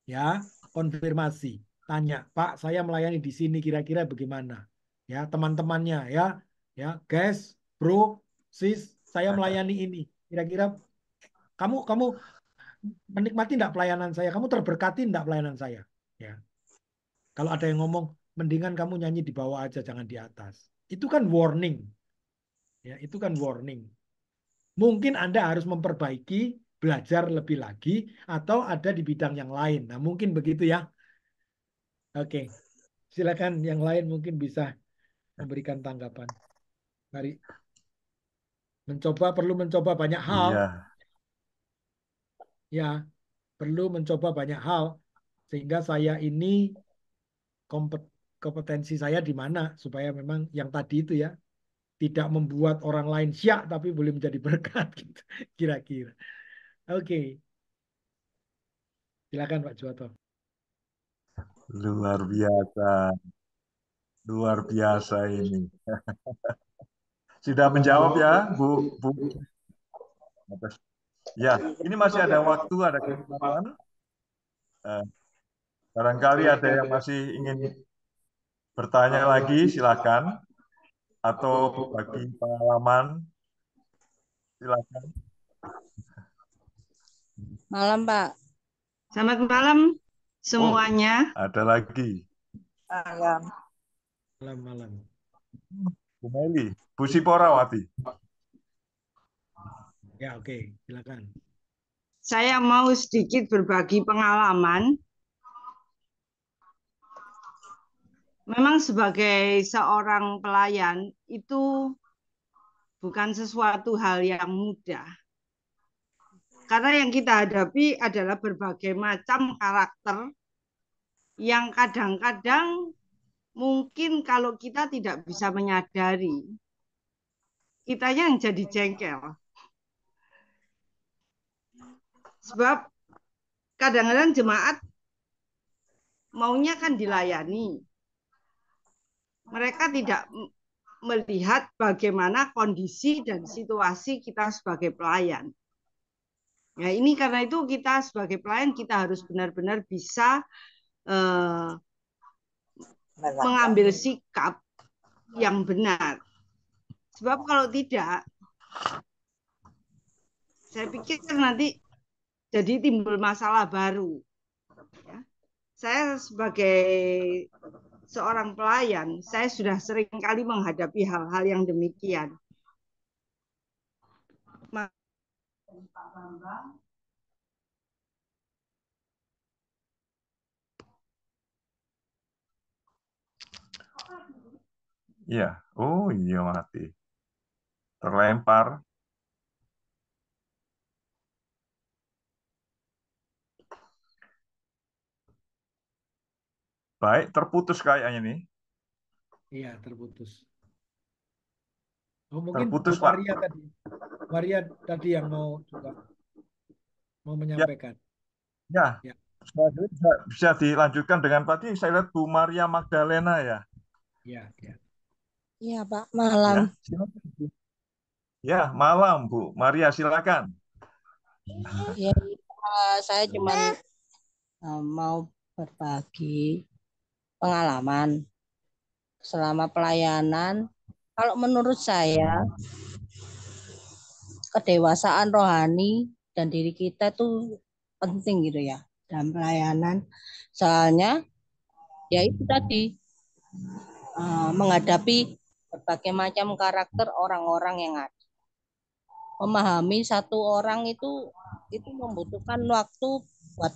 Ya, konfirmasi. Tanya, Pak, saya melayani di sini kira-kira bagaimana? Ya, teman-temannya ya. Ya, guys, bro, sis, saya melayani ini. Kira-kira kamu menikmati enggak pelayanan saya? Kamu terberkati enggak pelayanan saya? Ya. Kalau ada yang ngomong, mendingan kamu nyanyi di bawah aja, jangan di atas. Itu kan warning. Ya, itu kan warning. Mungkin Anda harus memperbaiki, belajar lebih lagi, atau ada di bidang yang lain. Nah, mungkin begitu ya. Oke, silakan yang lain mungkin bisa memberikan tanggapan. Mari perlu mencoba banyak hal. Iya. Ya, perlu mencoba banyak hal sehingga saya ini kompetensi saya di mana supaya memang yang tadi itu ya tidak membuat orang lain syak tapi boleh menjadi berkat gitu kira-kira. Oke, silakan Pak Juwoto. Luar biasa. Luar biasa ini. Sudah menjawab ya, Bu? Ya, ini masih ada waktu, ada kesempatan. Barangkali ada yang masih ingin bertanya lagi, silakan. Atau berbagi pengalaman, silakan. Malam, Pak. Selamat malam semuanya. Ada lagi. Malam. Malam. Bu Meli, Bu Siporawati. Ya, oke, silakan. Saya mau sedikit berbagi pengalaman. Memang sebagai seorang pelayan itu bukan sesuatu hal yang mudah. Karena yang kita hadapi adalah berbagai macam karakter yang kadang-kadang mungkin kalau kita tidak bisa menyadari, kitanya yang jadi jengkel. Sebab kadang-kadang jemaat maunya kan dilayani. Mereka tidak melihat bagaimana kondisi dan situasi kita sebagai pelayan. Ya, ini karena itu kita sebagai pelayan kita harus benar-benar bisa mengambil sikap yang benar. Sebab kalau tidak, saya pikir nanti jadi timbul masalah baru. Ya. Saya sebagai seorang pelayan, saya sudah sering kali menghadapi hal-hal yang demikian. Iya, oh iya mati. Terlempar. Baik, terputus kayaknya nih. Iya, terputus. Oh, mungkin Terputus, Bu Pak. Maria tadi yang mau menyampaikan. Ya, bisa dilanjutkan dengan tadi saya lihat Bu Maria Magdalena ya. Iya, ya. Iya, Pak, malam. Ya, malam Bu Maria, silakan. Ya, saya cuma mau berbagi pengalaman selama pelayanan. Kalau menurut saya, kedewasaan rohani dan diri kita tuh penting gitu ya dalam pelayanan. Soalnya ya itu tadi menghadapi berbagai macam karakter orang-orang yang ada. memahami satu orang itu membutuhkan waktu buat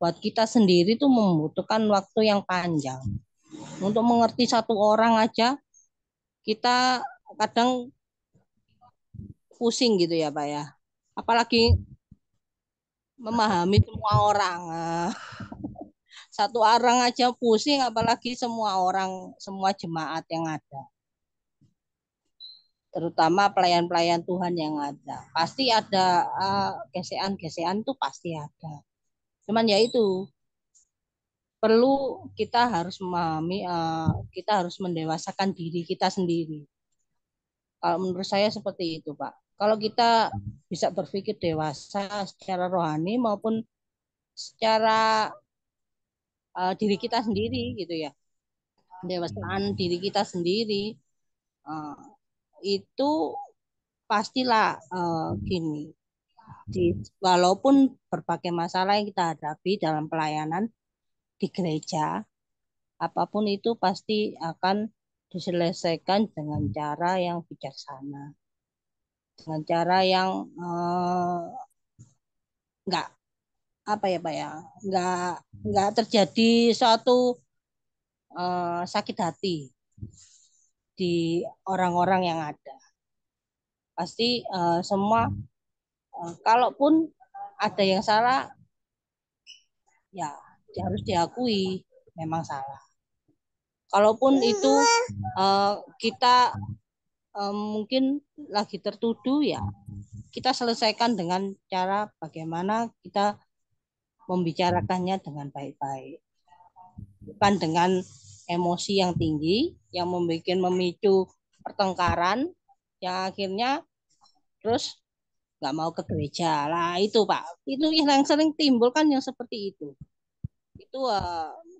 buat kita sendiri itu membutuhkan waktu yang panjang. Untuk mengerti satu orang aja kita kadang pusing gitu ya Pak ya. Apalagi memahami semua orang. Satu orang aja pusing apalagi semua orang, semua jemaat yang ada. Terutama pelayan-pelayan Tuhan yang ada. Pasti ada gesekan-gesekan tuh pasti ada. Cuman ya itu perlu kita harus memahami, kita harus mendewasakan diri kita sendiri. Kalau menurut saya seperti itu, Pak. Kalau kita bisa berpikir dewasa secara rohani maupun secara diri kita sendiri gitu ya, pendewasaan diri kita sendiri itu pastilah gini. Walaupun berbagai masalah yang kita hadapi dalam pelayanan di gereja, apapun itu pasti akan diselesaikan dengan cara yang bijaksana, dengan cara yang nggak apa ya Pak ya, nggak terjadi suatu sakit hati di orang-orang yang ada. Pasti semua kalaupun ada yang salah ya harus diakui memang salah. Kalaupun itu kita mungkin lagi tertuduh ya kita selesaikan dengan cara bagaimana kita membicarakannya dengan baik-baik. Bukan dengan emosi yang tinggi yang memicu pertengkaran yang akhirnya terus nggak mau ke gereja lah itu Pak. Itu yang sering timbul kan yang seperti itu. Itu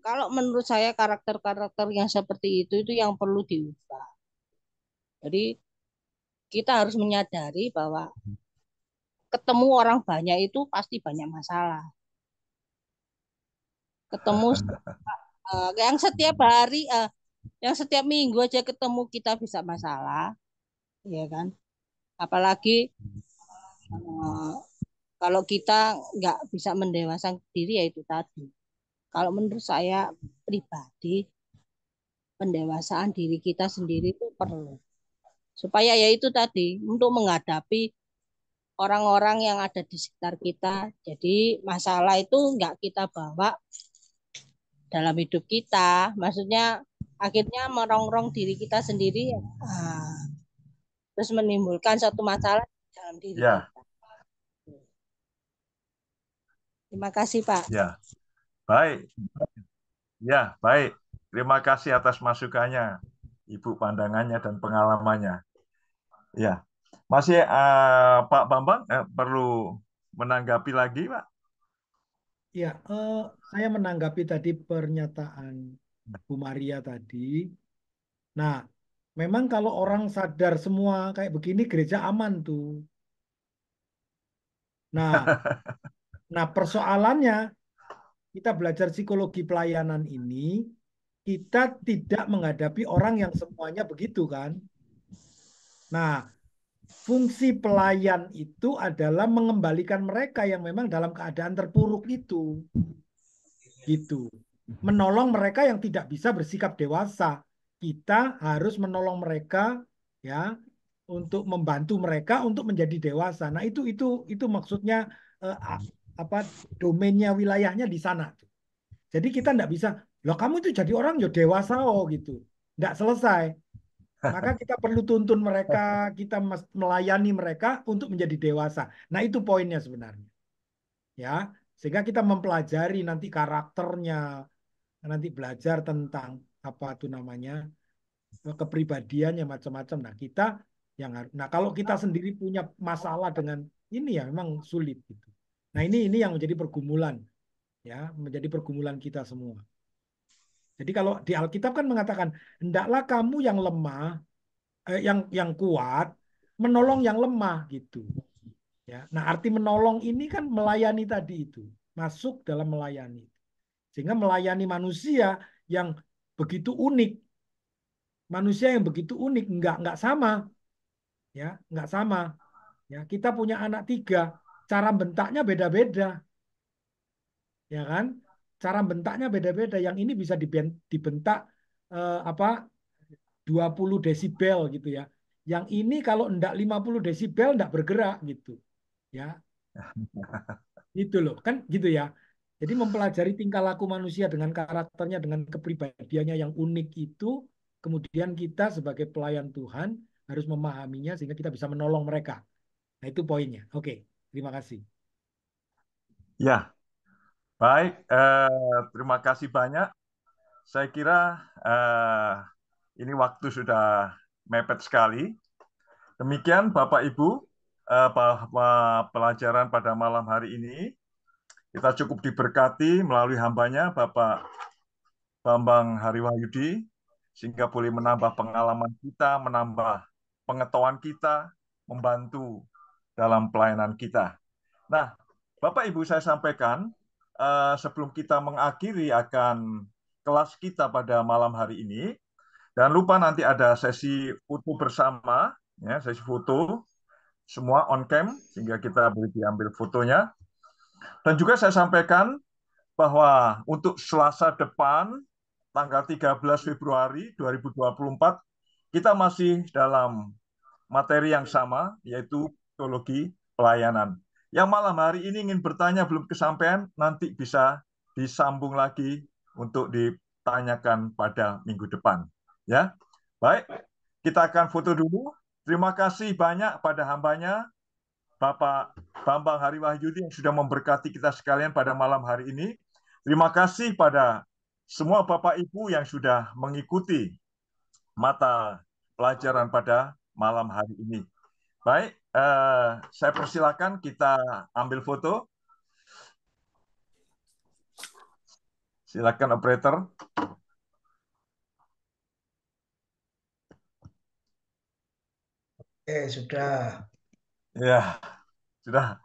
kalau menurut saya karakter-karakter yang seperti itu yang perlu diubah. Jadi kita harus menyadari bahwa ketemu orang banyak itu pasti banyak masalah. Ketemu yang setiap hari, yang setiap minggu aja ketemu kita bisa masalah, ya kan? Apalagi kalau kita nggak bisa mendewasakan diri ya itu tadi. Kalau menurut saya pribadi, pendewasaan diri kita sendiri itu perlu. Supaya ya itu tadi, untuk menghadapi orang-orang yang ada di sekitar kita. Jadi masalah itu nggak kita bawa dalam hidup kita. Maksudnya akhirnya merongrong diri kita sendiri, terus menimbulkan satu masalah dalam diri kita. Terima kasih Pak. Ya, baik. Ya, baik. Terima kasih atas masukannya, Ibu, pandangannya dan pengalamannya. Ya, masih Pak Bambang perlu menanggapi lagi, Pak? Ya, saya menanggapi tadi pernyataan Bu Maria tadi. Nah, memang kalau orang sadar semua kayak begini, gereja aman tuh. Nah, persoalannya kita belajar psikologi pelayanan ini, kita tidak menghadapi orang yang semuanya begitu kan. Nah, fungsi pelayan itu adalah mengembalikan mereka yang memang dalam keadaan terpuruk itu. Gitu. Menolong mereka yang tidak bisa bersikap dewasa. Kita harus menolong mereka ya untuk membantu mereka untuk menjadi dewasa. Nah, itu maksudnya domainnya wilayahnya di sana. Jadi kita tidak bisa, loh kamu itu jadi orang ya dewasa gitu. Tidak selesai. Maka kita perlu tuntun mereka, kita melayani mereka untuk menjadi dewasa. Nah, itu poinnya sebenarnya. Ya, sehingga kita mempelajari nanti karakternya, nanti belajar tentang apa itu namanya, kepribadiannya macam-macam. Nah, kita yang harus. Nah, kalau kita sendiri punya masalah dengan ini ya memang sulit gitu. Nah, ini yang menjadi pergumulan. Ya, menjadi pergumulan kita semua. Jadi kalau di Alkitab kan mengatakan, hendaklah kamu yang lemah, yang kuat, menolong yang lemah gitu. Ya, nah arti menolong ini kan melayani tadi itu, masuk dalam melayani, sehingga melayani manusia yang begitu unik, nggak sama, ya, nggak sama, Ya, kita punya anak 3, cara bentaknya beda-beda. Ya kan? Cara bentaknya beda-beda. Yang ini bisa dibentak 20 desibel gitu ya. Yang ini kalau enggak 50 desibel enggak bergerak gitu. Ya, gitu loh. Kan gitu ya. Jadi mempelajari tingkah laku manusia dengan karakternya, dengan kepribadiannya yang unik itu, kemudian kita sebagai pelayan Tuhan harus memahaminya sehingga kita bisa menolong mereka. Nah, itu poinnya. Oke, terima kasih. Ya, baik. Terima kasih banyak. Saya kira ini waktu sudah mepet sekali. Demikian Bapak Ibu, bahwa pelajaran pada malam hari ini kita cukup diberkati melalui hambanya Bapak Bambang Hariwahyudi, sehingga boleh menambah pengalaman kita, menambah pengetahuan kita, membantu dalam pelayanan kita. Nah, Bapak Ibu, saya sampaikan sebelum kita mengakhiri akan kelas kita pada malam hari ini, jangan lupa nanti ada sesi foto bersama, ya, sesi foto semua on cam sehingga kita boleh diambil fotonya. Dan juga saya sampaikan bahwa untuk Selasa depan tanggal 13 Februari 2024 kita masih dalam materi yang sama, yaitu psikologi pelayanan. Yang malam hari ini ingin bertanya belum kesampaian, nanti bisa disambung lagi untuk ditanyakan pada minggu depan. Ya, baik, kita akan foto dulu. Terima kasih banyak pada hambanya, Bapak Bambang Hariwahyudi yang sudah memberkati kita sekalian pada malam hari ini. Terima kasih pada semua Bapak Ibu yang sudah mengikuti mata pelajaran pada malam hari ini. Baik, saya persilakan kita ambil foto. Silakan operator. Sudah. Ya, sudah.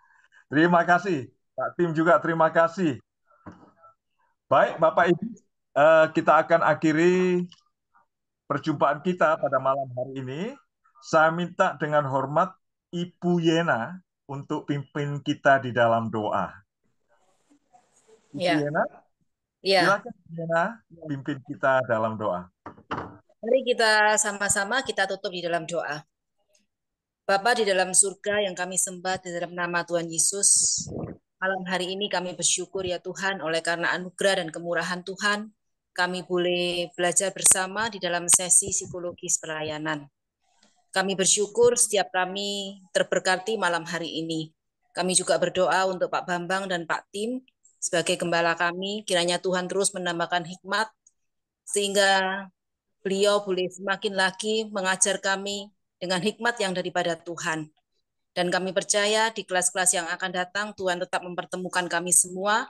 Terima kasih. Pak Tim juga terima kasih. Baik, Bapak Ibu, kita akan akhiri perjumpaan kita pada malam hari ini. Saya minta dengan hormat Ibu Yena untuk pimpin kita di dalam doa. Ibu Ya. Yena, Ya. silakan Yena pimpin kita dalam doa. Mari kita sama-sama kita tutup di dalam doa. Bapa di dalam surga yang kami sembah di dalam nama Tuhan Yesus, malam hari ini kami bersyukur ya Tuhan oleh karena anugerah dan kemurahan Tuhan, kami boleh belajar bersama di dalam sesi psikologis pelayanan. Kami bersyukur setiap kami terberkati malam hari ini. Kami juga berdoa untuk Pak Bambang dan Pak Tim sebagai gembala kami, kiranya Tuhan terus menambahkan hikmat sehingga beliau boleh semakin lagi mengajar kami dengan hikmat yang daripada Tuhan. Dan kami percaya di kelas-kelas yang akan datang, Tuhan tetap mempertemukan kami semua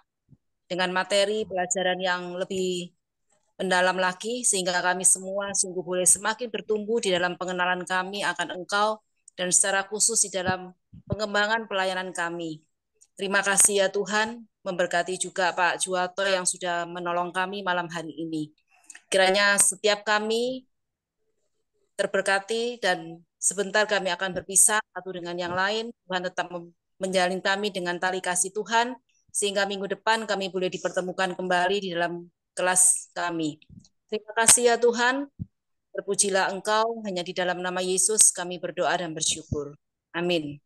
dengan materi pelajaran yang lebih mendalam lagi, sehingga kami semua sungguh boleh semakin bertumbuh di dalam pengenalan kami akan Engkau, dan secara khusus di dalam pengembangan pelayanan kami. Terima kasih ya Tuhan, memberkati juga Pak Juwato yang sudah menolong kami malam hari ini. Kiranya setiap kami terberkati dan sebentar kami akan berpisah satu dengan yang lain. Tuhan tetap menjalin kami dengan tali kasih Tuhan, sehingga minggu depan kami boleh dipertemukan kembali di dalam kelas kami. Terima kasih ya Tuhan, terpujilah Engkau, hanya di dalam nama Yesus kami berdoa dan bersyukur. Amin.